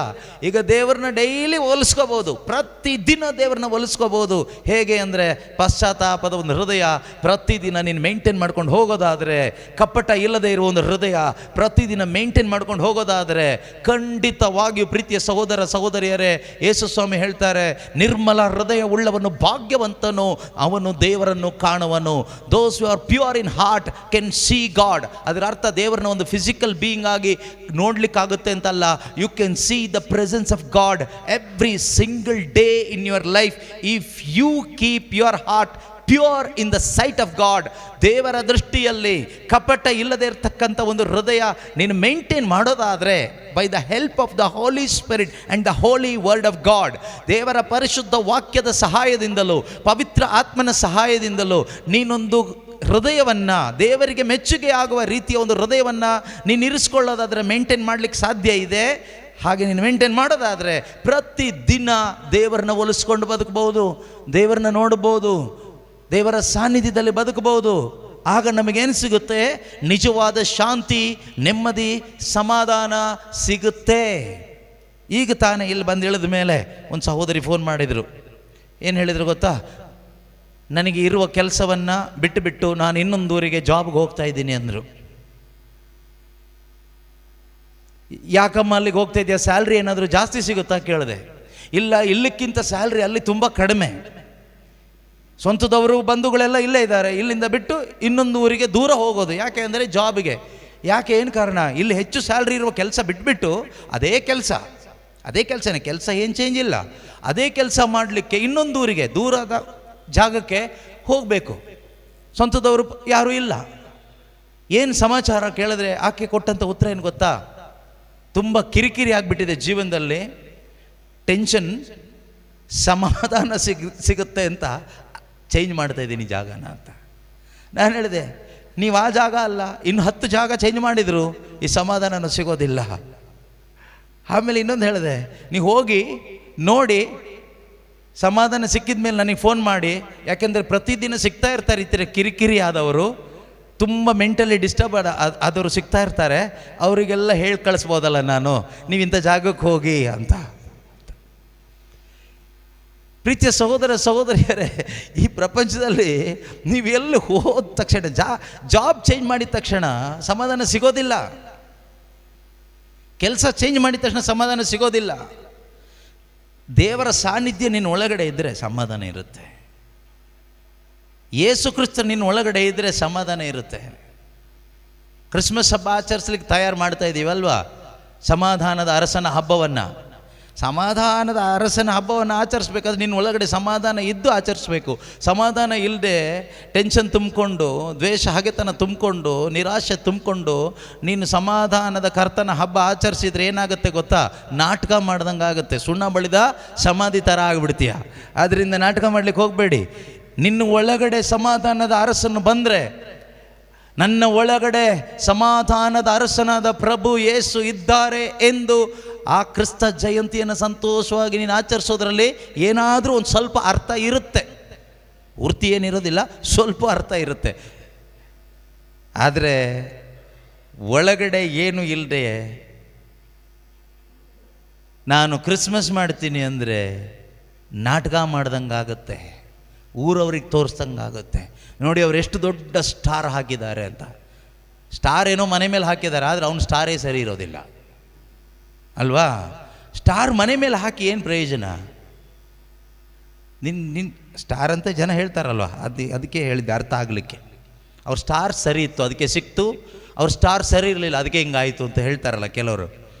ಈಗ ದೇವ್ರನ್ನ ಡೈಲಿ ಒಲಿಸ್ಕೋಬೋದು, ಪ್ರತಿದಿನ ದೇವ್ರನ್ನ ಒಲಿಸ್ಕೋಬೋದು. ಹೇಗೆ ಅಂದರೆ ಪಶ್ಚಾತ್ತಾಪದ ಒಂದು ಹೃದಯ ಪ್ರತಿದಿನ ನೀನು ಮೇಂಟೈನ್ ಮಾಡ್ಕೊಂಡು ಹೋಗೋದಾದರೆ, ಕಪ್ಪಟ ಇಲ್ಲದೆ ಇರುವ ಒಂದು ಹೃದಯ ಪ್ರತಿದಿನ ಮೇಂಟೈನ್ ಮಾಡ್ಕೊಂಡು ಹೋಗೋದಾದರೆ ಖಂಡಿತವಾಗಿಯೂ ಪ್ರೀತಿಯ ಸಹೋದರ ಸಹೋದರಿಯರೇ, ಯೇಸು ಸ್ವಾಮಿ ಹೇಳ್ತಾರೆ, ನಿರ್ಮಲ ಹೃದಯ ಉಳ್ಳವನು ಭಾಗ್ಯವಂತನು, ಅವನು ದೇವರನ್ನು ಕಾಣುವನು. Those who are pure in heart can see God. ಅದರ ಅರ್ಥ ದೇವರನ್ನ ಒಂದು ಫಿಸಿಕಲ್ ಬೀಯಿಂಗ್ ಆಗಿ ನೋಡ್ಲಿಕ್ಕಾಗುತ್ತೆ ಅಂತಲ್ಲ. You can see the presence of God every single day in your life if you keep your heart pure in the sight of God. ದೇವರ ದೃಷ್ಟಿಯಲ್ಲಿ ಕಪಟ ಇಲ್ಲದೆ ಇರತಕ್ಕಂಥ ಒಂದು ಹೃದಯ ನೀನು ಮೇಂಟೈನ್ ಮಾಡೋದಾದರೆ, by the help of the Holy Spirit and the holy word of God, ದೇವರ ಪರಿಶುದ್ಧ ವಾಕ್ಯದ ಸಹಾಯದಿಂದಲೂ ಪವಿತ್ರ ಆತ್ಮನ ಸಹಾಯದಿಂದಲೂ ನೀನೊಂದು ಹೃದಯವನ್ನು, ದೇವರಿಗೆ ಮೆಚ್ಚುಗೆ ಆಗುವ ರೀತಿಯ ಒಂದು ಹೃದಯವನ್ನು ನೀನು ಇರಿಸ್ಕೊಳ್ಳೋದಾದರೆ ಮೇಂಟೈನ್ ಮಾಡಲಿಕ್ಕೆ ಸಾಧ್ಯ ಇದೆ. ಹಾಗೆ ನೀನು ಮೇಂಟೈನ್ ಮಾಡೋದಾದರೆ ಪ್ರತಿದಿನ ದೇವರನ್ನ ಒಲಿಸ್ಕೊಂಡು ಬದುಕಬಹುದು, ದೇವರನ್ನ ನೋಡ್ಬೋದು, ದೇವರ ಸಾನ್ನಿಧ್ಯದಲ್ಲಿ ಬದುಕಬಹುದು. ಆಗ ನಮಗೇನು ಸಿಗುತ್ತೆ? ನಿಜವಾದ ಶಾಂತಿ, ನೆಮ್ಮದಿ, ಸಮಾಧಾನ ಸಿಗುತ್ತೆ. ಈಗ ತಾನೇ ಇಲ್ಲಿ ಬಂದು ಇಳಿದ ಮೇಲೆ ಒಂದು ಸಹೋದರಿ ಫೋನ್ ಮಾಡಿದರು. ಏನು ಹೇಳಿದರು ಗೊತ್ತಾ? ನನಗೆ ಇರುವ ಕೆಲಸವನ್ನು ಬಿಟ್ಟು ನಾನು ಇನ್ನೊಂದು ಊರಿಗೆ ಜಾಬ್ಗೆ ಹೋಗ್ತಾ ಇದ್ದೀನಿ ಅಂದರು. ಯಾಕಮ್ಮ ಅಲ್ಲಿಗೆ ಹೋಗ್ತಾ ಇದೆಯಾ, ಸ್ಯಾಲ್ರಿ ಏನಾದರೂ ಜಾಸ್ತಿ ಸಿಗುತ್ತಾ ಕೇಳಿದೆ. ಇಲ್ಲ, ಇಲ್ಲಕ್ಕಿಂತ ಸ್ಯಾಲ್ರಿ ಅಲ್ಲಿ ತುಂಬ ಕಡಿಮೆ. ಸ್ವಂತದವರು ಬಂಧುಗಳೆಲ್ಲ ಇಲ್ಲೇ ಇದ್ದಾರೆ, ಇಲ್ಲಿಂದ ಬಿಟ್ಟು ಇನ್ನೊಂದು ಊರಿಗೆ ದೂರ ಹೋಗೋದು. ಯಾಕೆ ಅಂದರೆ ಜಾಬ್ಗೆ. ಯಾಕೆ, ಏನು ಕಾರಣ? ಇಲ್ಲಿ ಹೆಚ್ಚು ಸ್ಯಾಲ್ರಿ ಇರುವ ಕೆಲಸ ಬಿಟ್ಬಿಟ್ಟು ಅದೇ ಕೆಲಸನೇ, ಕೆಲಸ ಏನು ಚೇಂಜ್ ಇಲ್ಲ, ಅದೇ ಕೆಲಸ ಮಾಡಲಿಕ್ಕೆ ಇನ್ನೊಂದು ಊರಿಗೆ, ದೂರದ ಜಾಗಕ್ಕೆ ಹೋಗಬೇಕು. ಸ್ವಂತದವರು ಯಾರೂ ಇಲ್ಲ. ಏನು ಸಮಾಚಾರ ಕೇಳಿದ್ರೆ ಆಕೆ ಕೊಟ್ಟಂಥ ಉತ್ತರ ಏನು ಗೊತ್ತಾ? ತುಂಬ ಕಿರಿಕಿರಿ ಆಗಿಬಿಟ್ಟಿದೆ ಜೀವನದಲ್ಲಿ, ಟೆನ್ಷನ್, ಸಮಾಧಾನ ಸಿಗುತ್ತೆ ಅಂತ ಚೇಂಜ್ ಮಾಡ್ತಾ ಇದ್ದೀನಿ ಜಾಗನ ಅಂತ. ನಾನು ಹೇಳಿದೆ, ನೀವು ಆ ಜಾಗ ಅಲ್ಲ, ಇನ್ನು 10 ಜಾಗ ಚೇಂಜ್ ಮಾಡಿದ್ರು ಈ ಸಮಾಧಾನ ಸಿಗೋದಿಲ್ಲ. ಆಮೇಲೆ ಇನ್ನೊಂದು ಹೇಳಿದೆ, ನೀವು ಹೋಗಿ ನೋಡಿ, ಸಮಾಧಾನ ಸಿಕ್ಕಿದ ಮೇಲೆ ನನಗೆ ಫೋನ್ ಮಾಡಿ. ಯಾಕೆಂದರೆ ಪ್ರತಿದಿನ ಸಿಗ್ತಾ ಇರ್ತಾರೆ ಈ ಥರ ಕಿರಿಕಿರಿ ಆದವರು, ತುಂಬ ಮೆಂಟಲಿ ಡಿಸ್ಟರ್ಬ್ ಆದವರು ಸಿಗ್ತಾ ಇರ್ತಾರೆ. ಅವರಿಗೆಲ್ಲ ಹೇಳಿ ಕಳಿಸ್ಬೋದಲ್ಲ ನಾನು, ನೀವು ಇಂಥ ಜಾಗಕ್ಕೆ ಹೋಗಿ ಅಂತ. ಪ್ರೀತಿಯ ಸಹೋದರ ಸಹೋದರಿಯರೇ, ಈ ಪ್ರಪಂಚದಲ್ಲಿ ನೀವು ಎಲ್ಲಿ ಹೋದ ತಕ್ಷಣ, ಜಾಬ್ ಚೇಂಜ್ ಮಾಡಿದ ತಕ್ಷಣ ಸಮಾಧಾನ ಸಿಗೋದಿಲ್ಲ. ಕೆಲಸ ಚೇಂಜ್ ಮಾಡಿದ ತಕ್ಷಣ ಸಮಾಧಾನ ಸಿಗೋದಿಲ್ಲ. ದೇವರ ಸಾನ್ನಿಧ್ಯ ನಿನ್ನ ಒಳಗಡೆ ಇದ್ದರೆ ಸಮಾಧಾನ ಇರುತ್ತೆ. ಯೇಸು ಕ್ರಿಸ್ತ ನಿನ್ನ ಒಳಗಡೆ ಇದ್ದರೆ ಸಮಾಧಾನ ಇರುತ್ತೆ. ಕ್ರಿಸ್ಮಸ್ ಹಬ್ಬ ಆಚರಿಸ್ಲಿಕ್ಕೆ ತಯಾರು ಮಾಡ್ತಾ ಇದ್ದೀವಲ್ವಾ? ಸಮಾಧಾನದ ಅರಸನ ಹಬ್ಬವನ್ನು ಆಚರಿಸ್ಬೇಕಾದ್ರೆ ನಿನ್ನ ಒಳಗಡೆ ಸಮಾಧಾನ ಇದ್ದು ಆಚರಿಸ್ಬೇಕು. ಸಮಾಧಾನ ಇಲ್ಲದೆ ಟೆನ್ಷನ್ ತುಂಬಿಕೊಂಡು, ದ್ವೇಷ ಹಗೆತನ ತುಂಬಿಕೊಂಡು, ನಿರಾಶೆ ತುಂಬಿಕೊಂಡು ನೀನು ಸಮಾಧಾನದ ಕರ್ತನ ಹಬ್ಬ ಆಚರಿಸಿದ್ರೆ ಏನಾಗುತ್ತೆ ಗೊತ್ತಾ? ನಾಟಕ ಮಾಡ್ದಂಗೆ ಆಗುತ್ತೆ. ಸುಣ್ಣ ಬಳಿದ ಸಮಾಧಿ ಥರ ಆಗಿಬಿಡ್ತೀಯ. ಆದ್ದರಿಂದ ನಾಟಕ ಮಾಡಲಿಕ್ಕೆ ಹೋಗಬೇಡಿ. ನಿನ್ನ ಒಳಗಡೆ ಸಮಾಧಾನದ ಅರಸನು ಬಂದರೆ, ನನ್ನ ಒಳಗಡೆ ಸಮಾಧಾನದ ಅರಸನಾದ ಪ್ರಭು ಯೇಸು ಇದ್ದಾರೆ ಎಂದು ಆ ಕ್ರಿಸ್ತ ಜಯಂತಿಯನ್ನು ಸಂತೋಷವಾಗಿ ನೀನು ಆಚರಿಸೋದ್ರಲ್ಲಿ ಏನಾದರೂ ಒಂದು ಸ್ವಲ್ಪ ಅರ್ಥ ಇರುತ್ತೆ. ಪೂರ್ತಿ ಏನಿರೋದಿಲ್ಲ, ಸ್ವಲ್ಪ ಅರ್ಥ ಇರುತ್ತೆ. ಆದರೆ ಒಳಗಡೆ ಏನು ಇಲ್ಲದೆ ನಾನು ಕ್ರಿಸ್ಮಸ್ ಮಾಡ್ತೀನಿ ಅಂದರೆ ನಾಟಕ ಮಾಡ್ದಂಗಾಗುತ್ತೆ, ಊರವ್ರಿಗೆ ತೋರಿಸ್ದಂಗಾಗುತ್ತೆ. ನೋಡಿ, ಅವ್ರು ಎಷ್ಟು ದೊಡ್ಡ ಸ್ಟಾರ್ ಹಾಕಿದ್ದಾರೆ ಅಂತ. ಸ್ಟಾರ್ ಏನೋ ಮನೆ ಮೇಲೆ ಹಾಕಿದ್ದಾರೆ, ಆದರೆ ಅವ್ನು ಸ್ಟಾರೇ ಸರಿ ಇರೋದಿಲ್ಲ ಅಲ್ವಾ? ಸ್ಟಾರ್ ಮನೆ ಮೇಲೆ ಹಾಕಿ ಏನು ಪ್ರಯೋಜನ? ನಿನ್ನ ಸ್ಟಾರ್ ಅಂತ ಜನ ಹೇಳ್ತಾರಲ್ವ, ಅದಕ್ಕೆ ಹೇಳಿದ್ದೆ ಅರ್ಥ ಆಗಲಿಕ್ಕೆ. ಅವ್ರ ಸ್ಟಾರ್ ಸರಿ ಇತ್ತು ಅದಕ್ಕೆ ಸಿಕ್ತು, ಅವ್ರ ಸ್ಟಾರ್ ಸರಿ ಇರಲಿಲ್ಲ ಅದಕ್ಕೆ ಹಿಂಗಾಯಿತು ಅಂತ ಹೇಳ್ತಾರಲ್ಲ ಕೆಲವರು.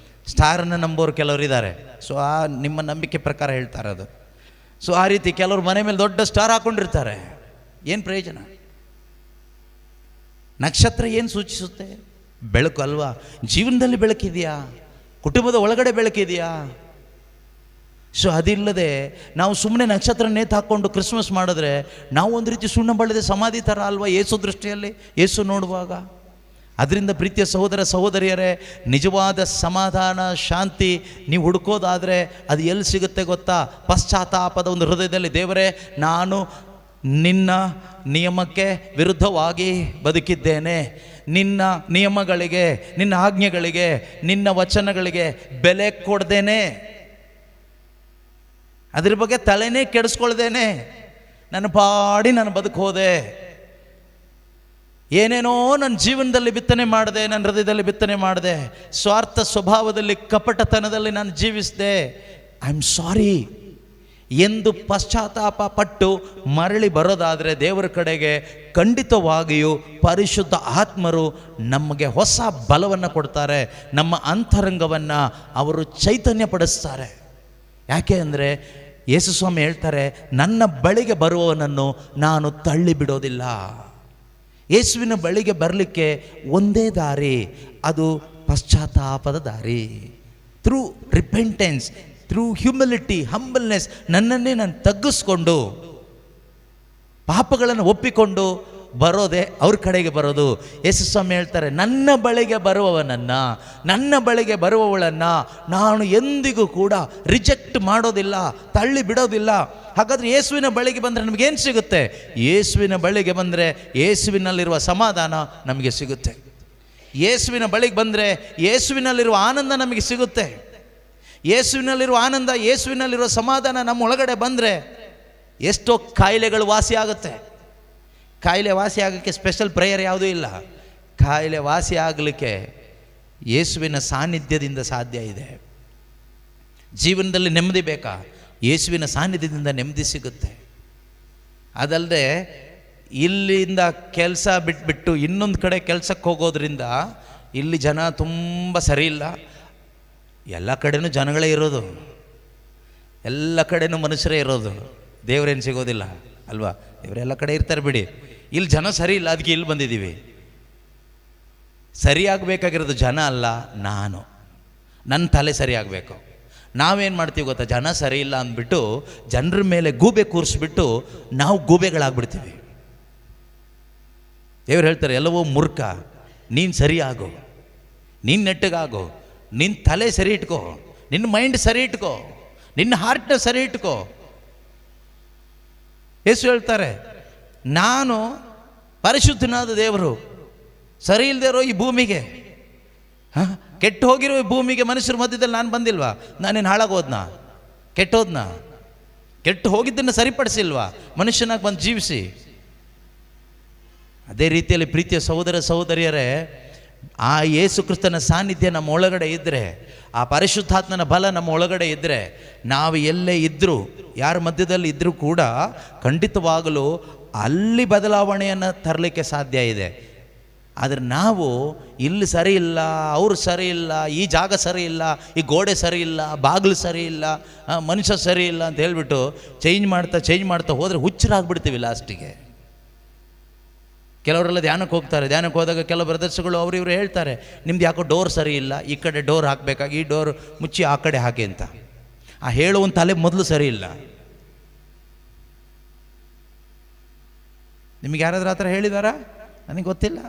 ಸ್ಟಾರನ್ನು ನಂಬೋರು ಕೆಲವರು ಇದ್ದಾರೆ. ಸೊ ಆ ನಿಮ್ಮ ನಂಬಿಕೆ ಪ್ರಕಾರ ಹೇಳ್ತಾರೆ ಅದು. ಸೊ ಆ ರೀತಿ ಕೆಲವರು ಮನೆ ಮೇಲೆ ದೊಡ್ಡ ಸ್ಟಾರ್ ಹಾಕ್ಕೊಂಡಿರ್ತಾರೆ. ಏನು ಪ್ರಯೋಜನ? ನಕ್ಷತ್ರ ಏನು ಸೂಚಿಸುತ್ತೆ? ಬೆಳಕು ಅಲ್ವಾ? ಜೀವನದಲ್ಲಿ ಬೆಳಕಿದೆಯಾ? ಕುಟುಂಬದ ಒಳಗಡೆ ಬೆಳಕಿದೆಯಾ? ಸೊ ಅದಿಲ್ಲದೆ ನಾವು ಸುಮ್ಮನೆ ನಕ್ಷತ್ರ ನೇತು ಹಾಕ್ಕೊಂಡು ಕ್ರಿಸ್ಮಸ್ ಮಾಡಿದ್ರೆ ನಾವು ಒಂದು ರೀತಿ ಸುಣ್ಣ ಬಳಿದ ಸಮಾಧಿ ಥರ ಅಲ್ವಾ ಯೇಸು ದೃಷ್ಟಿಯಲ್ಲಿ, ಯೇಸು ನೋಡುವಾಗ. ಅದರಿಂದ ಪ್ರೀತಿಯ ಸಹೋದರ ಸಹೋದರಿಯರೇ, ನಿಜವಾದ ಸಮಾಧಾನ ಶಾಂತಿ ನೀವು ಹುಡುಕೋದಾದರೆ ಅದು ಎಲ್ಲಿ ಸಿಗುತ್ತೆ ಗೊತ್ತಾ? ಪಶ್ಚಾತ್ತಾಪದ ಒಂದು ಹೃದಯದಲ್ಲಿ, ದೇವರೇ ನಾನು ನಿನ್ನ ನಿಯಮಕ್ಕೆ ವಿರುದ್ಧವಾಗಿ ಬದುಕಿದ್ದೇನೆ, ನಿನ್ನ ನಿಯಮಗಳಿಗೆ, ನಿನ್ನ ಆಜ್ಞೆಗಳಿಗೆ, ನಿನ್ನ ವಚನಗಳಿಗೆ ಬೆಲೆ ಕೊಡ್ದೇನೆ, ಅದ್ರ ಬಗ್ಗೆ ತಲೆನೇ ಕೆಡಿಸ್ಕೊಳ್ದೇನೆ ನನ್ನ ಪಾಡಿ ನಾನು ಬದುಕೋದೆ, ಏನೇನೋ ನನ್ನ ಜೀವನದಲ್ಲಿ ಬಿತ್ತನೆ ಮಾಡಿದೆ, ನನ್ನ ಹೃದಯದಲ್ಲಿ ಬಿತ್ತನೆ ಮಾಡಿದೆ, ಸ್ವಾರ್ಥ ಸ್ವಭಾವದಲ್ಲಿ ಕಪಟತನದಲ್ಲಿ ನಾನು ಜೀವಿಸಿದೆ, ಐ ಆಮ್ ಸಾರಿ ಎಂದು ಪಶ್ಚಾತ್ತಾಪ ಪಟ್ಟು ಮರಳಿ ಬರೋದಾದರೆ ದೇವರ ಕಡೆಗೆ ಖಂಡಿತವಾಗಿಯೂ ಪರಿಶುದ್ಧ ಆತ್ಮರು ನಮಗೆ ಹೊಸ ಬಲವನ್ನು ಕೊಡ್ತಾರೆ. ನಮ್ಮ ಅಂತರಂಗವನ್ನು ಅವರು ಚೈತನ್ಯಪಡಿಸ್ತಾರೆ. ಯಾಕೆ ಅಂದರೆ ಯೇಸು ಸ್ವಾಮಿ ಹೇಳ್ತಾರೆ, ನನ್ನ ಬಳಿಗೆ ಬರುವವನನ್ನು ನಾನು ತಳ್ಳಿ ಬಿಡೋದಿಲ್ಲ. ಯೇಸುವಿನ ಬಳಿಗೆ ಬರಲಿಕ್ಕೆ ಒಂದೇ ದಾರಿ, ಅದು ಪಶ್ಚಾತ್ತಾಪದ ದಾರಿ. Through repentance, through humility, humbleness, ನನ್ನನ್ನೇ ನಾನು ತಗ್ಗಿಸ್ಕೊಂಡು ಪಾಪಗಳನ್ನು ಒಪ್ಪಿಕೊಂಡು ಬರೋದೇ ಅವ್ರ ಕಡೆಗೆ ಬರೋದು. ಯೇಸು ಸ್ವಾಮಿ ಹೇಳ್ತಾರೆ, ನನ್ನ ಬಳಿಗೆ ಬರುವವನನ್ನು, ನನ್ನ ಬಳಿಗೆ ಬರುವವಳನ್ನು ನಾನು ಎಂದಿಗೂ ಕೂಡ ರಿಜೆಕ್ಟ್ ಮಾಡೋದಿಲ್ಲ, ತಳ್ಳಿ ಬಿಡೋದಿಲ್ಲ. ಹಾಗಾದರೆ ಯೇಸುವಿನ ಬಳಿಗೆ ಬಂದರೆ ನಮಗೇನು ಸಿಗುತ್ತೆ? ಯೇಸುವಿನ ಬಳಿಗೆ ಬಂದರೆ ಯೇಸುವಿನಲ್ಲಿರುವ ಸಮಾಧಾನ ನಮಗೆ ಸಿಗುತ್ತೆ. ಯೇಸುವಿನ ಬಳಿಗೆ ಬಂದರೆ ಯೇಸುವಿನಲ್ಲಿರುವ ಆನಂದ ನಮಗೆ ಸಿಗುತ್ತೆ. ಯೇಸುವಿನಲ್ಲಿರುವ ಆನಂದ, ಯೇಸುವಿನಲ್ಲಿರುವ ಸಮಾಧಾನ ನಮ್ಮ ಒಳಗಡೆ ಬಂದರೆ ಎಷ್ಟೋ ಕಾಯಿಲೆಗಳು ವಾಸಿ ಆಗುತ್ತೆ. ಕಾಯಿಲೆ ವಾಸಿ ಆಗೋಕ್ಕೆ ಸ್ಪೆಷಲ್ ಪ್ರೇಯರ್ ಯಾವುದೂ ಇಲ್ಲ. ಕಾಯಿಲೆ ವಾಸಿ ಆಗಲಿಕ್ಕೆ ಯೇಸುವಿನ ಸಾನ್ನಿಧ್ಯದಿಂದ ಸಾಧ್ಯ ಇದೆ. ಜೀವನದಲ್ಲಿ ನೆಮ್ಮದಿ ಬೇಕಾ? ಯೇಸುವಿನ ಸಾನ್ನಿಧ್ಯದಿಂದ ನೆಮ್ಮದಿ ಸಿಗುತ್ತೆ. ಅದಲ್ಲದೆ ಇಲ್ಲಿಂದ ಕೆಲಸ ಬಿಟ್ಬಿಟ್ಟು ಇನ್ನೊಂದು ಕಡೆ ಕೆಲಸಕ್ಕೆ ಹೋಗೋದ್ರಿಂದ ಇಲ್ಲಿ ಜನ ತುಂಬ ಸರಿ ಇಲ್ಲ. ಎಲ್ಲ ಕಡೆನೂ ಜನಗಳೇ ಇರೋದು, ಎಲ್ಲ ಕಡೆನೂ ಮನುಷ್ಯರೇ ಇರೋದು, ದೇವರೇನು ಸಿಗೋದಿಲ್ಲ ಅಲ್ವಾ? ಇವರೆಲ್ಲ ಕಡೆ ಇರ್ತಾರೆ ಬಿಡಿ. ಇಲ್ಲಿ ಜನ ಸರಿ ಇಲ್ಲ, ಅದಕ್ಕೆ ಇಲ್ಲಿ ಬಂದಿದ್ದೀವಿ. ಸರಿಯಾಗಬೇಕಾಗಿರೋದು ಜನ ಅಲ್ಲ, ನಾನು, ನನ್ನ ತಲೆ ಸರಿಯಾಗಬೇಕು. ನಾವೇನು ಮಾಡ್ತೀವಿ ಗೊತ್ತಾ? ಜನ ಸರಿ ಇಲ್ಲ ಅಂದ್ಬಿಟ್ಟು ಜನರ ಮೇಲೆ ಗೂಬೆ ಕೂರಿಸ್ಬಿಟ್ಟು ನಾವು ಗೂಬೆಗಳಾಗ್ಬಿಡ್ತೀವಿ. ದೇವ್ರು ಹೇಳ್ತಾರೆ, ಎಲ್ಲವೋ ಮೂರ್ಖ, ನೀನು ಸರಿ ಆಗು, ನೀನು ನೆಟ್ಟಗಾಗು, ನಿನ್ನ ತಲೆ ಸರಿ ಇಟ್ಕೋ, ನಿನ್ನ ಮೈಂಡ್ ಸರಿ ಇಟ್ಕೋ, ನಿನ್ನ ಹಾರ್ಟ್ನ ಸರಿ ಇಟ್ಕೋ. ಯೇಸು ಹೇಳ್ತಾರೆ, ನಾನು ಪರಿಶುದ್ಧನಾದ ದೇವರು, ಸರಿ ಇಲ್ಲದೆ ಇರೋ ಈ ಭೂಮಿಗೆ, ಕೆಟ್ಟು ಹೋಗಿರೋ ಈ ಭೂಮಿಗೆ ಮನುಷ್ಯರ ಮಧ್ಯದಲ್ಲಿ ನಾನು ಬಂದಿಲ್ವಾ? ನಾನೇನು ಹಾಳಾಗೋದ್ನಾ? ಕೆಟ್ಟೋದ್ನಾ? ಕೆಟ್ಟು ಹೋಗಿದ್ದನ್ನು ಸರಿಪಡಿಸಿಲ್ವಾ ಮನುಷ್ಯನಾಗಿ ಬಂದು ಜೀವಿಸಿ? ಅದೇ ರೀತಿಯಲ್ಲಿ ಪ್ರೀತಿಯ ಸಹೋದರ ಸಹೋದರಿಯರೇ, ಆ ಯೇಸು ಕ್ರಿಸ್ತನ ಸಾನ್ನಿಧ್ಯ ನಮ್ಮ ಒಳಗಡೆ ಇದ್ದರೆ, ಆ ಪರಿಶುದ್ಧಾತ್ಮನ ಬಲ ನಮ್ಮ ಒಳಗಡೆ ಇದ್ದರೆ, ನಾವು ಎಲ್ಲೇ ಇದ್ದರೂ, ಯಾರ ಮಧ್ಯದಲ್ಲಿ ಇದ್ದರೂ ಕೂಡ ಖಂಡಿತವಾಗಲೂ ಅಲ್ಲಿ ಬದಲಾವಣೆಯನ್ನು ತರಲಿಕ್ಕೆ ಸಾಧ್ಯ ಇದೆ. ಆದರೆ ನಾವು ಇಲ್ಲಿ ಸರಿ ಇಲ್ಲ, ಅವರು ಸರಿ ಇಲ್ಲ, ಈ ಜಾಗ ಸರಿ ಇಲ್ಲ, ಈ ಗೋಡೆ ಸರಿ ಇಲ್ಲ, ಬಾಗಿಲು ಸರಿ ಇಲ್ಲ, ಮನುಷ್ಯ ಸರಿ ಇಲ್ಲ ಅಂತ ಹೇಳ್ಬಿಟ್ಟು ಚೇಂಜ್ ಮಾಡ್ತಾ ಹೋದರೆ ಹುಚ್ಚರಾಗ್ಬಿಡ್ತೀವಿ ಲಾಸ್ಟಿಗೆ. ಕೆಲವರೆಲ್ಲ ಧ್ಯಾನಕ್ಕೆ ಹೋಗ್ತಾರೆ. ಧ್ಯಾನಕ್ಕೆ ಹೋದಾಗ ಕೆಲವು ಬ್ರದರ್ಸ್ಗಳು ಇವರು ಹೇಳ್ತಾರೆ, ನಿಮ್ದು ಯಾಕೋ ಡೋರ್ ಸರಿ ಇಲ್ಲ, ಈ ಕಡೆ ಡೋರ್ ಹಾಕಬೇಕಾಗಿ ಈ ಡೋರ್ ಮುಚ್ಚಿ ಆ ಕಡೆ ಹಾಕಿ ಅಂತ. ಆ ಹೇಳುವಂಥ ತಲೆ ಮೊದಲು ಸರಿ ಇಲ್ಲ. ನಿಮಗೆ ಯಾರಾದ್ರೂ ಆ ಥರ ಹೇಳಿದಾರಾ? ನನಗೆ ಗೊತ್ತಿಲ್ಲ.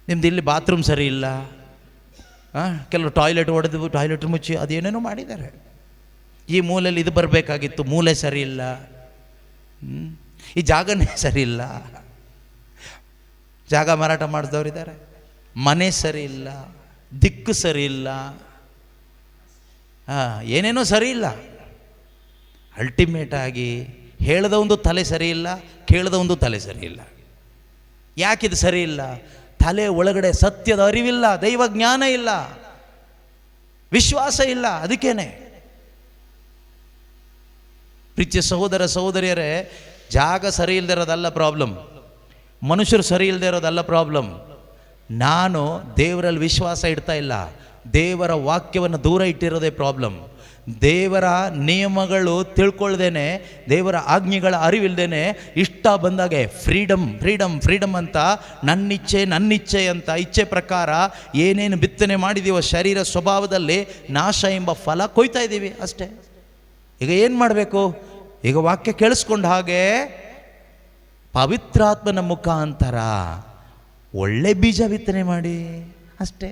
ನಿಮ್ದು ಇಲ್ಲಿ ಬಾತ್ರೂಮ್ ಸರಿ ಇಲ್ಲ, ಕೆಲವರು ಟಾಯ್ಲೆಟ್ ಹೊಡೆದು ಟಾಯ್ಲೆಟ್ ಮುಚ್ಚಿ ಅದೇನೇನೋ ಮಾಡಿದ್ದಾರೆ. ಈ ಮೂಲೆಯಲ್ಲಿ ಇದು ಬರಬೇಕಾಗಿತ್ತು, ಮೂಲೆ ಸರಿ ಇಲ್ಲ, ಈ ಜಾಗನೇ ಸರಿ ಇಲ್ಲ. ಜಾಗ ಮಾರಾಟ ಮಾಡಿದವರಿದ್ದಾರೆ, ಮನೆ ಸರಿ ಇಲ್ಲ, ದಿಕ್ಕು ಸರಿ ಇಲ್ಲ, ಏನೇನೋ ಸರಿ ಇಲ್ಲ. ಅಲ್ಟಿಮೇಟಾಗಿ ಹೇಳದ ಒಂದು ತಲೆ ಸರಿ ಇಲ್ಲ, ಕೇಳದ ಒಂದು ತಲೆ ಸರಿ ಇಲ್ಲ. ಯಾಕಿದು ಸರಿ ಇಲ್ಲ? ತಲೆ ಒಳಗಡೆ ಸತ್ಯದ ಅರಿವಿಲ್ಲ, ದೈವ ಜ್ಞಾನ ಇಲ್ಲ, ವಿಶ್ವಾಸ ಇಲ್ಲ. ಅದಕ್ಕೇನೆ ಪ್ರೀತಿಯ ಸಹೋದರ ಸಹೋದರಿಯರೇ, ಜಾಗ ಸರಿ ಇಲ್ಲದೆ ಇರೋದಲ್ಲ ಪ್ರಾಬ್ಲಮ್, ಮನುಷ್ಯರು ಸರಿ ಇಲ್ಲದೆ ಇರೋದಲ್ಲ ಪ್ರಾಬ್ಲಮ್. ನಾನು ದೇವರಲ್ಲಿ ವಿಶ್ವಾಸ ಇಡ್ತಾ ಇಲ್ಲ, ದೇವರ ವಾಕ್ಯವನ್ನು ದೂರ ಇಟ್ಟಿರೋದೇ ಪ್ರಾಬ್ಲಮ್. ದೇವರ ನಿಯಮಗಳು ತಿಳ್ಕೊಳ್ದೇನೆ, ದೇವರ ಆಜ್ಞೆಗಳ ಅರಿವಿಲ್ದೇನೆ ಇಷ್ಟ ಬಂದಾಗೆ ಫ್ರೀಡಮ್ ಅಂತ ನನ್ನಿಚ್ಛೆ ಅಂತ ಇಚ್ಛೆ ಪ್ರಕಾರ ಏನೇನು ಬಿತ್ತನೆ ಮಾಡಿದೀವೋ ಶರೀರ ಸ್ವಭಾವದಲ್ಲಿ ನಾಶ ಎಂಬ ಫಲ ಕೊಯ್ತಾ ಇದ್ದೀವಿ ಅಷ್ಟೇ. ಈಗ ಏನು ಮಾಡಬೇಕು? ಈಗ ವಾಕ್ಯ ಕೇಳಿಸ್ಕೊಂಡ ಹಾಗೆ ಪವಿತ್ರಾತ್ಮನ ಮುಖಾಂತರ ಒಳ್ಳೆ ಬೀಜ ಬಿತ್ತನೆ ಮಾಡಿ ಅಷ್ಟೇ.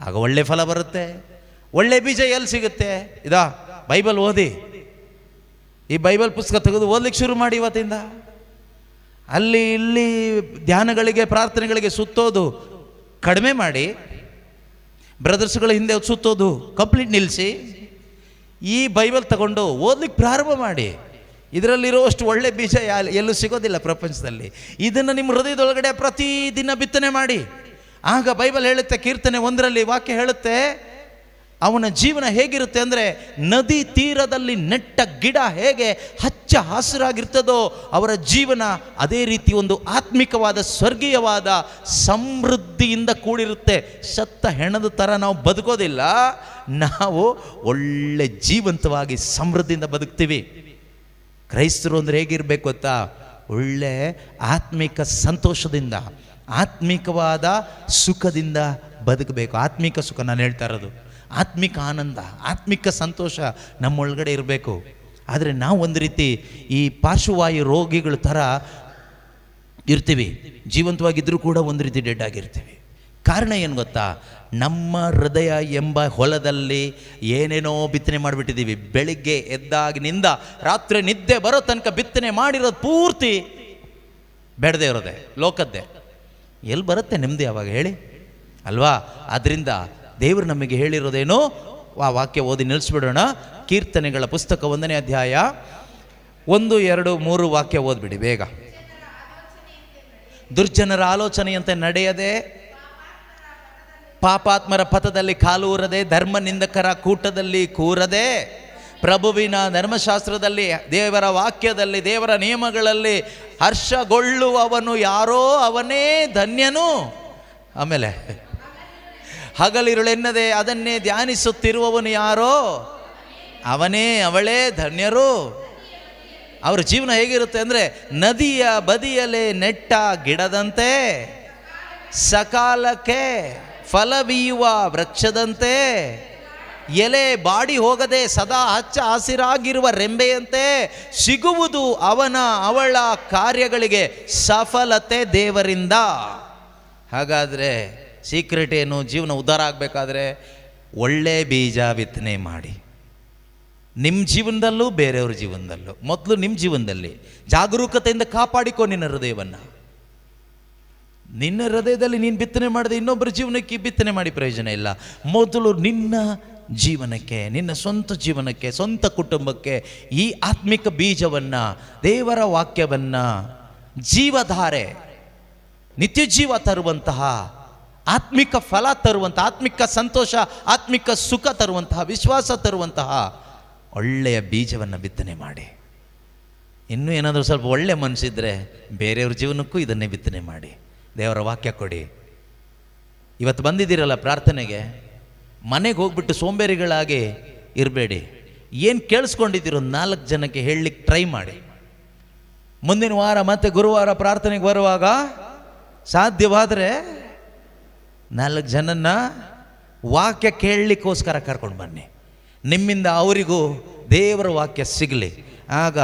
ಆಗ ಒಳ್ಳೆ ಫಲ ಬರುತ್ತೆ. ಒಳ್ಳೆ ಬೀಜ ಎಲ್ಲಿ ಸಿಗುತ್ತೆ? ಇದಾ ಬೈಬಲ್ ಓದಿ, ಈ ಬೈಬಲ್ ಪುಸ್ತಕ ತೆಗೆದು ಓದ್ಲಿಕ್ಕೆ ಶುರು ಮಾಡಿ. ಇವತ್ತಿಂದ ಅಲ್ಲಿ ಇಲ್ಲಿ ಧ್ಯಾನಗಳಿಗೆ ಪ್ರಾರ್ಥನೆಗಳಿಗೆ ಸುತ್ತೋದು ಕಡಿಮೆ ಮಾಡಿ, ಬ್ರದರ್ಸ್ಗಳ ಹಿಂದೆ ಸುತ್ತೋದು ಕಂಪ್ಲೀಟ್ ನಿಲ್ಲಿಸಿ, ಈ ಬೈಬಲ್ ತಗೊಂಡು ಓದ್ಲಿಕ್ಕೆ ಪ್ರಾರಂಭ ಮಾಡಿ. ಇದರಲ್ಲಿರುವಷ್ಟು ಒಳ್ಳೆ ಬೀಜ ಎಲ್ಲೂ ಸಿಗೋದಿಲ್ಲ ಪ್ರಪಂಚದಲ್ಲಿ. ಇದನ್ನು ನಿಮ್ಮ ಹೃದಯದೊಳಗಡೆ ಪ್ರತಿದಿನ ಬಿತ್ತನೆ ಮಾಡಿ. ಆಗ ಬೈಬಲ್ ಹೇಳುತ್ತೆ, ಕೀರ್ತನೆ 1ರಲ್ಲಿ ವಾಕ್ಯ ಹೇಳುತ್ತೆ, ಅವನ ಜೀವನ ಹೇಗಿರುತ್ತೆ ಅಂದರೆ, ನದಿ ತೀರದಲ್ಲಿ ನೆಟ್ಟ ಗಿಡ ಹೇಗೆ ಹಚ್ಚ ಹಸಿರಾಗಿರ್ತದೋ ಅವರ ಜೀವನ ಅದೇ ರೀತಿ ಒಂದು ಆತ್ಮಿಕವಾದ ಸ್ವರ್ಗೀಯವಾದ ಸಮೃದ್ಧಿಯಿಂದ ಕೂಡಿರುತ್ತೆ. ಸತ್ತ ಹೆಣದ ಥರ ನಾವು ಬದುಕೋದಿಲ್ಲ, ನಾವು ಒಳ್ಳೆ ಜೀವಂತವಾಗಿ ಸಮೃದ್ಧಿಯಿಂದ ಬದುಕ್ತೀವಿ. ಕ್ರೈಸ್ತರು ಅಂದರೆ ಹೇಗಿರಬೇಕು ಗೊತ್ತಾ? ಒಳ್ಳೆ ಆತ್ಮಿಕ ಸಂತೋಷದಿಂದ, ಆತ್ಮಿಕವಾದ ಸುಖದಿಂದ ಬದುಕಬೇಕು. ಆತ್ಮಿಕ ಸುಖ ನಾನು ಹೇಳ್ತಾ ಇರೋದು, ಆತ್ಮಿಕ ಆನಂದ, ಆತ್ಮಿಕ ಸಂತೋಷ ನಮ್ಮೊಳಗಡೆ ಇರಬೇಕು. ಆದರೆ ನಾವು ಒಂದು ರೀತಿ ಈ ಪಾರ್ಶ್ವವಾಯು ರೋಗಿಗಳ ಥರ ಇರ್ತೀವಿ, ಜೀವಂತವಾಗಿದ್ದರೂ ಕೂಡ ಒಂದು ರೀತಿ ಡೆಡ್ ಆಗಿರ್ತೀವಿ. ಕಾರಣ ಏನು ಗೊತ್ತಾ? ನಮ್ಮ ಹೃದಯ ಎಂಬ ಹೊಲದಲ್ಲಿ ಏನೇನೋ ಬಿತ್ತನೆ ಮಾಡಿಬಿಟ್ಟಿದ್ದೀವಿ. ಬೆಳಿಗ್ಗೆ ಎದ್ದಾಗಿನಿಂದ ರಾತ್ರಿ ನಿದ್ದೆ ಬರೋ ತನಕ ಬಿತ್ತನೆ ಮಾಡಿರೋದು ಪೂರ್ತಿ ಬೆಳೆದೇ ಇರೋದೆ, ಲೋಕದ್ದೇ. ಎಲ್ಲಿ ಬರುತ್ತೆ ನೆಮ್ಮದಿ ಅವಾಗ ಹೇಳಿ ಅಲ್ವಾ? ಆದ್ದರಿಂದ ದೇವರು ನಮಗೆ ಹೇಳಿರೋದೇನು? ಆ ವಾಕ್ಯ ಓದಿ ನಿಲ್ಲಿಸ್ಬಿಡೋಣ. ಕೀರ್ತನೆಗಳ ಪುಸ್ತಕ 1ನೇ ಅಧ್ಯಾಯ 1, 2, 3 ವಾಕ್ಯ ಓದ್ಬಿಡಿ ಬೇಗ. ದುರ್ಜನರ ಆಲೋಚನೆಯಂತೆ ನಡೆಯದೆ, ಪಾಪಾತ್ಮರ ಪಥದಲ್ಲಿ ಕಾಲೂರದೆ, ಧರ್ಮ ನಿಂದಕರ ಕೂಟದಲ್ಲಿ ಕೂರದೆ, ಪ್ರಭುವಿನ ಧರ್ಮಶಾಸ್ತ್ರದಲ್ಲಿ, ದೇವರ ವಾಕ್ಯದಲ್ಲಿ, ದೇವರ ನಿಯಮಗಳಲ್ಲಿ ಹರ್ಷಗೊಳ್ಳುವವನು ಯಾರೋ ಅವನೇ ಧನ್ಯನು. ಆಮೇಲೆ ಹಗಲಿರುಳೆನ್ನದೆ ಅದನ್ನೇ ಧ್ಯಾನಿಸುತ್ತಿರುವವನು ಯಾರೋ ಅವನೇ ಅವಳೇ ಧನ್ಯರು. ಅವರ ಜೀವನ ಹೇಗಿರುತ್ತೆ ಅಂದರೆ, ನದಿಯ ಬದಿಯಲ್ಲೇ ನೆಟ್ಟ ಗಿಡದಂತೆ, ಸಕಾಲಕ್ಕೆ ಫಲ ಬೀಯುವ ವೃಕ್ಷದಂತೆ, ಎಲೆ ಬಾಡಿ ಹೋಗದೆ ಸದಾ ಹಚ್ಚ ಹಸಿರಾಗಿರುವ ರೆಂಬೆಯಂತೆ ಸಿಗುವುದು ಅವನ ಅವಳ ಕಾರ್ಯಗಳಿಗೆ ಸಫಲತೆ ದೇವರಿಂದ. ಹಾಗಾದರೆ ಸೀಕ್ರೆಟ್ ಏನು? ಜೀವನ ಉದ್ಧಾರ ಆಗಬೇಕಾದ್ರೆ ಒಳ್ಳೆ ಬೀಜ ಬಿತ್ತನೆ ಮಾಡಿ. ನಿಮ್ಮ ಜೀವನದಲ್ಲೂ ಬೇರೆಯವ್ರ ಜೀವನದಲ್ಲೂ, ಮೊದಲು ನಿಮ್ಮ ಜೀವನದಲ್ಲಿ ಜಾಗರೂಕತೆಯಿಂದ ಕಾಪಾಡಿಕೊ ನಿನ್ನ ಹೃದಯವನ್ನು. ನಿನ್ನ ಹೃದಯದಲ್ಲಿ ನೀನು ಬಿತ್ತನೆ ಮಾಡದೆ ಇನ್ನೊಬ್ಬರ ಜೀವನಕ್ಕೆ ಬಿತ್ತನೆ ಮಾಡಿ ಪ್ರಯೋಜನ ಇಲ್ಲ. ಮೊದಲು ನಿನ್ನ ಜೀವನಕ್ಕೆ, ನಿನ್ನ ಸ್ವಂತ ಜೀವನಕ್ಕೆ, ಸ್ವಂತ ಕುಟುಂಬಕ್ಕೆ ಈ ಆತ್ಮಿಕ ಬೀಜವನ್ನು, ದೇವರ ವಾಕ್ಯವನ್ನು, ಜೀವಧಾರೆ, ನಿತ್ಯ ಜೀವ ತರುವಂತಹ, ಆತ್ಮಿಕ ಫಲ ತರುವಂತಹ, ಆತ್ಮಿಕ ಸಂತೋಷ, ಆತ್ಮಿಕ ಸುಖ ತರುವಂತಹ, ವಿಶ್ವಾಸ ತರುವಂತಹ ಒಳ್ಳೆಯ ಬೀಜವನ್ನು ಬಿತ್ತನೆ ಮಾಡಿ. ಇನ್ನೂ ಏನಾದರೂ ಸ್ವಲ್ಪ ಒಳ್ಳೆ ಮನಸ್ಸಿದ್ರೆ ಬೇರೆಯವ್ರ ಜೀವನಕ್ಕೂ ಇದನ್ನೇ ಬಿತ್ತನೆ ಮಾಡಿ. ದೇವರ ವಾಕ್ಯ ಕೊಡಿ. ಇವತ್ತು ಬಂದಿದ್ದೀರಲ್ಲ ಪ್ರಾರ್ಥನೆಗೆ, ಮನೆಗೆ ಹೋಗ್ಬಿಟ್ಟು ಸೋಂಬೇರಿಗಳಾಗಿ ಇರಬೇಡಿ. ಏನು ಕೇಳಿಸ್ಕೊಂಡಿದ್ದೀರೋ 4 ಜನಕ್ಕೆ ಹೇಳಲಿಕ್ಕೆ ಟ್ರೈ ಮಾಡಿ. ಮುಂದಿನ ವಾರ ಮತ್ತೆ ಗುರುವಾರ ಪ್ರಾರ್ಥನೆಗೆ ಬರುವಾಗ ಸಾಧ್ಯವಾದರೆ 4 ಜನನ್ನ ವಾಕ್ಯ ಕೇಳಲಿಕ್ಕೋಸ್ಕರ ಕರ್ಕೊಂಡು ಬನ್ನಿ. ನಿಮ್ಮಿಂದ ಅವರಿಗೂ ದೇವರ ವಾಕ್ಯ ಸಿಗಲಿ. ಆಗ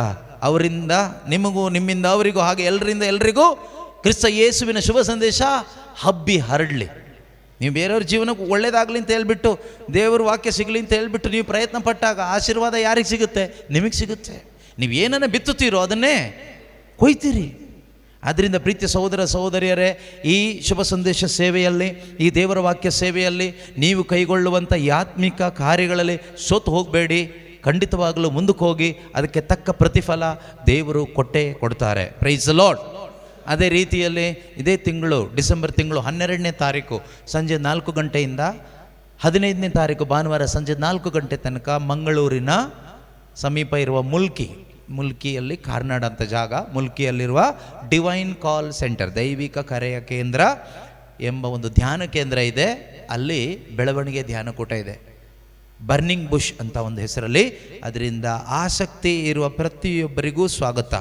ಅವರಿಂದ ನಿಮಗೂ, ನಿಮ್ಮಿಂದ ಅವರಿಗೂ, ಹಾಗೆ ಎಲ್ಲರಿಂದ ಎಲ್ರಿಗೂ ಕ್ರಿಸ್ತ ಯೇಸುವಿನ ಶುಭ ಸಂದೇಶ ಹಬ್ಬಿ ಹರಡಲಿ. ನೀವು ಬೇರೆಯವ್ರ ಜೀವನಕ್ಕೆ ಒಳ್ಳೇದಾಗಲಿ ಅಂತ ಹೇಳ್ಬಿಟ್ಟು, ದೇವರ ವಾಕ್ಯ ಸಿಗಲಿ ಅಂತ ಹೇಳ್ಬಿಟ್ಟು ನೀವು ಪ್ರಯತ್ನ ಪಟ್ಟಾಗ ಆಶೀರ್ವಾದ ಯಾರಿಗೆ ಸಿಗುತ್ತೆ? ನಿಮಗೆ ಸಿಗುತ್ತೆ. ನೀವು ಏನನ್ನ ಬಿತ್ತುತ್ತೀರೋ ಅದನ್ನೇ ಕೊಯ್ತೀರಿ. ಆದ್ದರಿಂದ ಪ್ರೀತಿಯ ಸಹೋದರ ಸಹೋದರಿಯರೇ, ಈ ಶುಭ ಸಂದೇಶ ಸೇವೆಯಲ್ಲಿ, ಈ ದೇವರ ವಾಕ್ಯ ಸೇವೆಯಲ್ಲಿ ನೀವು ಕೈಗೊಳ್ಳುವಂಥ ಈ ಆತ್ಮಿಕ ಕಾರ್ಯಗಳಲ್ಲಿ ಸೋತು ಹೋಗಬೇಡಿ. ಖಂಡಿತವಾಗಲೂ ಮುಂದಕ್ಕೆ ಹೋಗಿ ಅದಕ್ಕೆ ತಕ್ಕ ಪ್ರತಿಫಲ ದೇವರು ಕೊಟ್ಟೇ ಕೊಡ್ತಾರೆ. Praise the Lord. ಅದೇ ರೀತಿಯಲ್ಲಿ ಇದೇ ತಿಂಗಳು, ಡಿಸೆಂಬರ್ ತಿಂಗಳು 12ನೇ ತಾರೀಕು ಸಂಜೆ 4 ಗಂಟೆಯಿಂದ 15ನೇ ತಾರೀಕು ಭಾನುವಾರ ಸಂಜೆ 4 ಗಂಟೆ ತನಕ ಮಂಗಳೂರಿನ ಸಮೀಪ ಇರುವ ಮುಲ್ಕಿಯಲ್ಲಿ, ಕಾರ್ನಾಡ್ ಅಂತ ಜಾಗ, ಮುಲ್ಕಿಯಲ್ಲಿರುವ ಡಿವೈನ್ ಕಾಲ್ ಸೆಂಟರ್, ದೈವಿಕ ಕರೆಯ ಕೇಂದ್ರ ಎಂಬ ಒಂದು ಧ್ಯಾನ ಕೇಂದ್ರ ಇದೆ. ಅಲ್ಲಿ ಬೆಳವಣಿಗೆ ಧ್ಯಾನಕೂಟ ಇದೆ. ಬರ್ನಿಂಗ್ ಬುಷ್ ಅಂತ ಒಂದು ಹೆಸರಲ್ಲಿ. ಅದರಿಂದ ಆಸಕ್ತಿ ಇರುವ ಪ್ರತಿಯೊಬ್ಬರಿಗೂ ಸ್ವಾಗತ.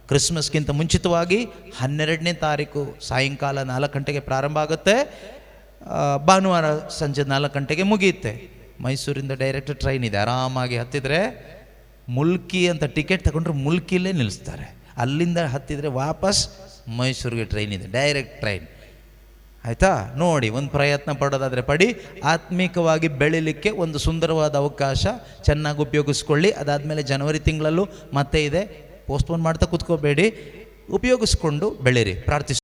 ಕ್ರಿಸ್ಮಸ್ಗಿಂತ ಮುಂಚಿತವಾಗಿ 12ನೇ ತಾರೀಕು ಸಾಯಂಕಾಲ 4 ಗಂಟೆಗೆ ಪ್ರಾರಂಭ ಆಗುತ್ತೆ. ಭಾನುವಾರ ಸಂಜೆ 4 ಗಂಟೆಗೆ ಮುಗಿಯುತ್ತೆ. ಮೈಸೂರಿಂದ ಡೈರೆಕ್ಟ್ ಟ್ರೈನ್ ಇದೆ. ಆರಾಮಾಗಿ ಹತ್ತಿದರೆ ಮುಲ್ಕಿ ಅಂತ ಟಿಕೆಟ್ ತಗೊಂಡ್ರೆ ಮುಲ್ಕಿಲೇ ನಿಲ್ಲಿಸ್ತಾರೆ. ಅಲ್ಲಿಂದ ಹತ್ತಿದರೆ ವಾಪಸ್ ಮೈಸೂರಿಗೆ ಟ್ರೈನ್ ಇದೆ, ಡೈರೆಕ್ಟ್ ಟ್ರೈನ್. ಆಯಿತಾ? ನೋಡಿ, ಒಂದು ಪ್ರಯತ್ನ ಪಡೋದಾದರೆ ಪಡಿ. ಆತ್ಮಿಕವಾಗಿ ಬೆಳಿಲಿಕ್ಕೆ ಒಂದು ಸುಂದರವಾದ ಅವಕಾಶ, ಚೆನ್ನಾಗಿ ಉಪಯೋಗಿಸ್ಕೊಳ್ಳಿ. ಅದಾದಮೇಲೆ ಜನವರಿ ತಿಂಗಳಲ್ಲೂ ಮತ್ತೆ ಇದೆ. ಪೋಸ್ಟ್ಪೋನ್ ಮಾಡ್ತಾ ಕೂತ್ಕೋಬೇಡಿ, ಉಪಯೋಗಿಸ್ಕೊಂಡು ಬೆಳೀರಿ. ಪ್ರಾರ್ಥಿಸಿ.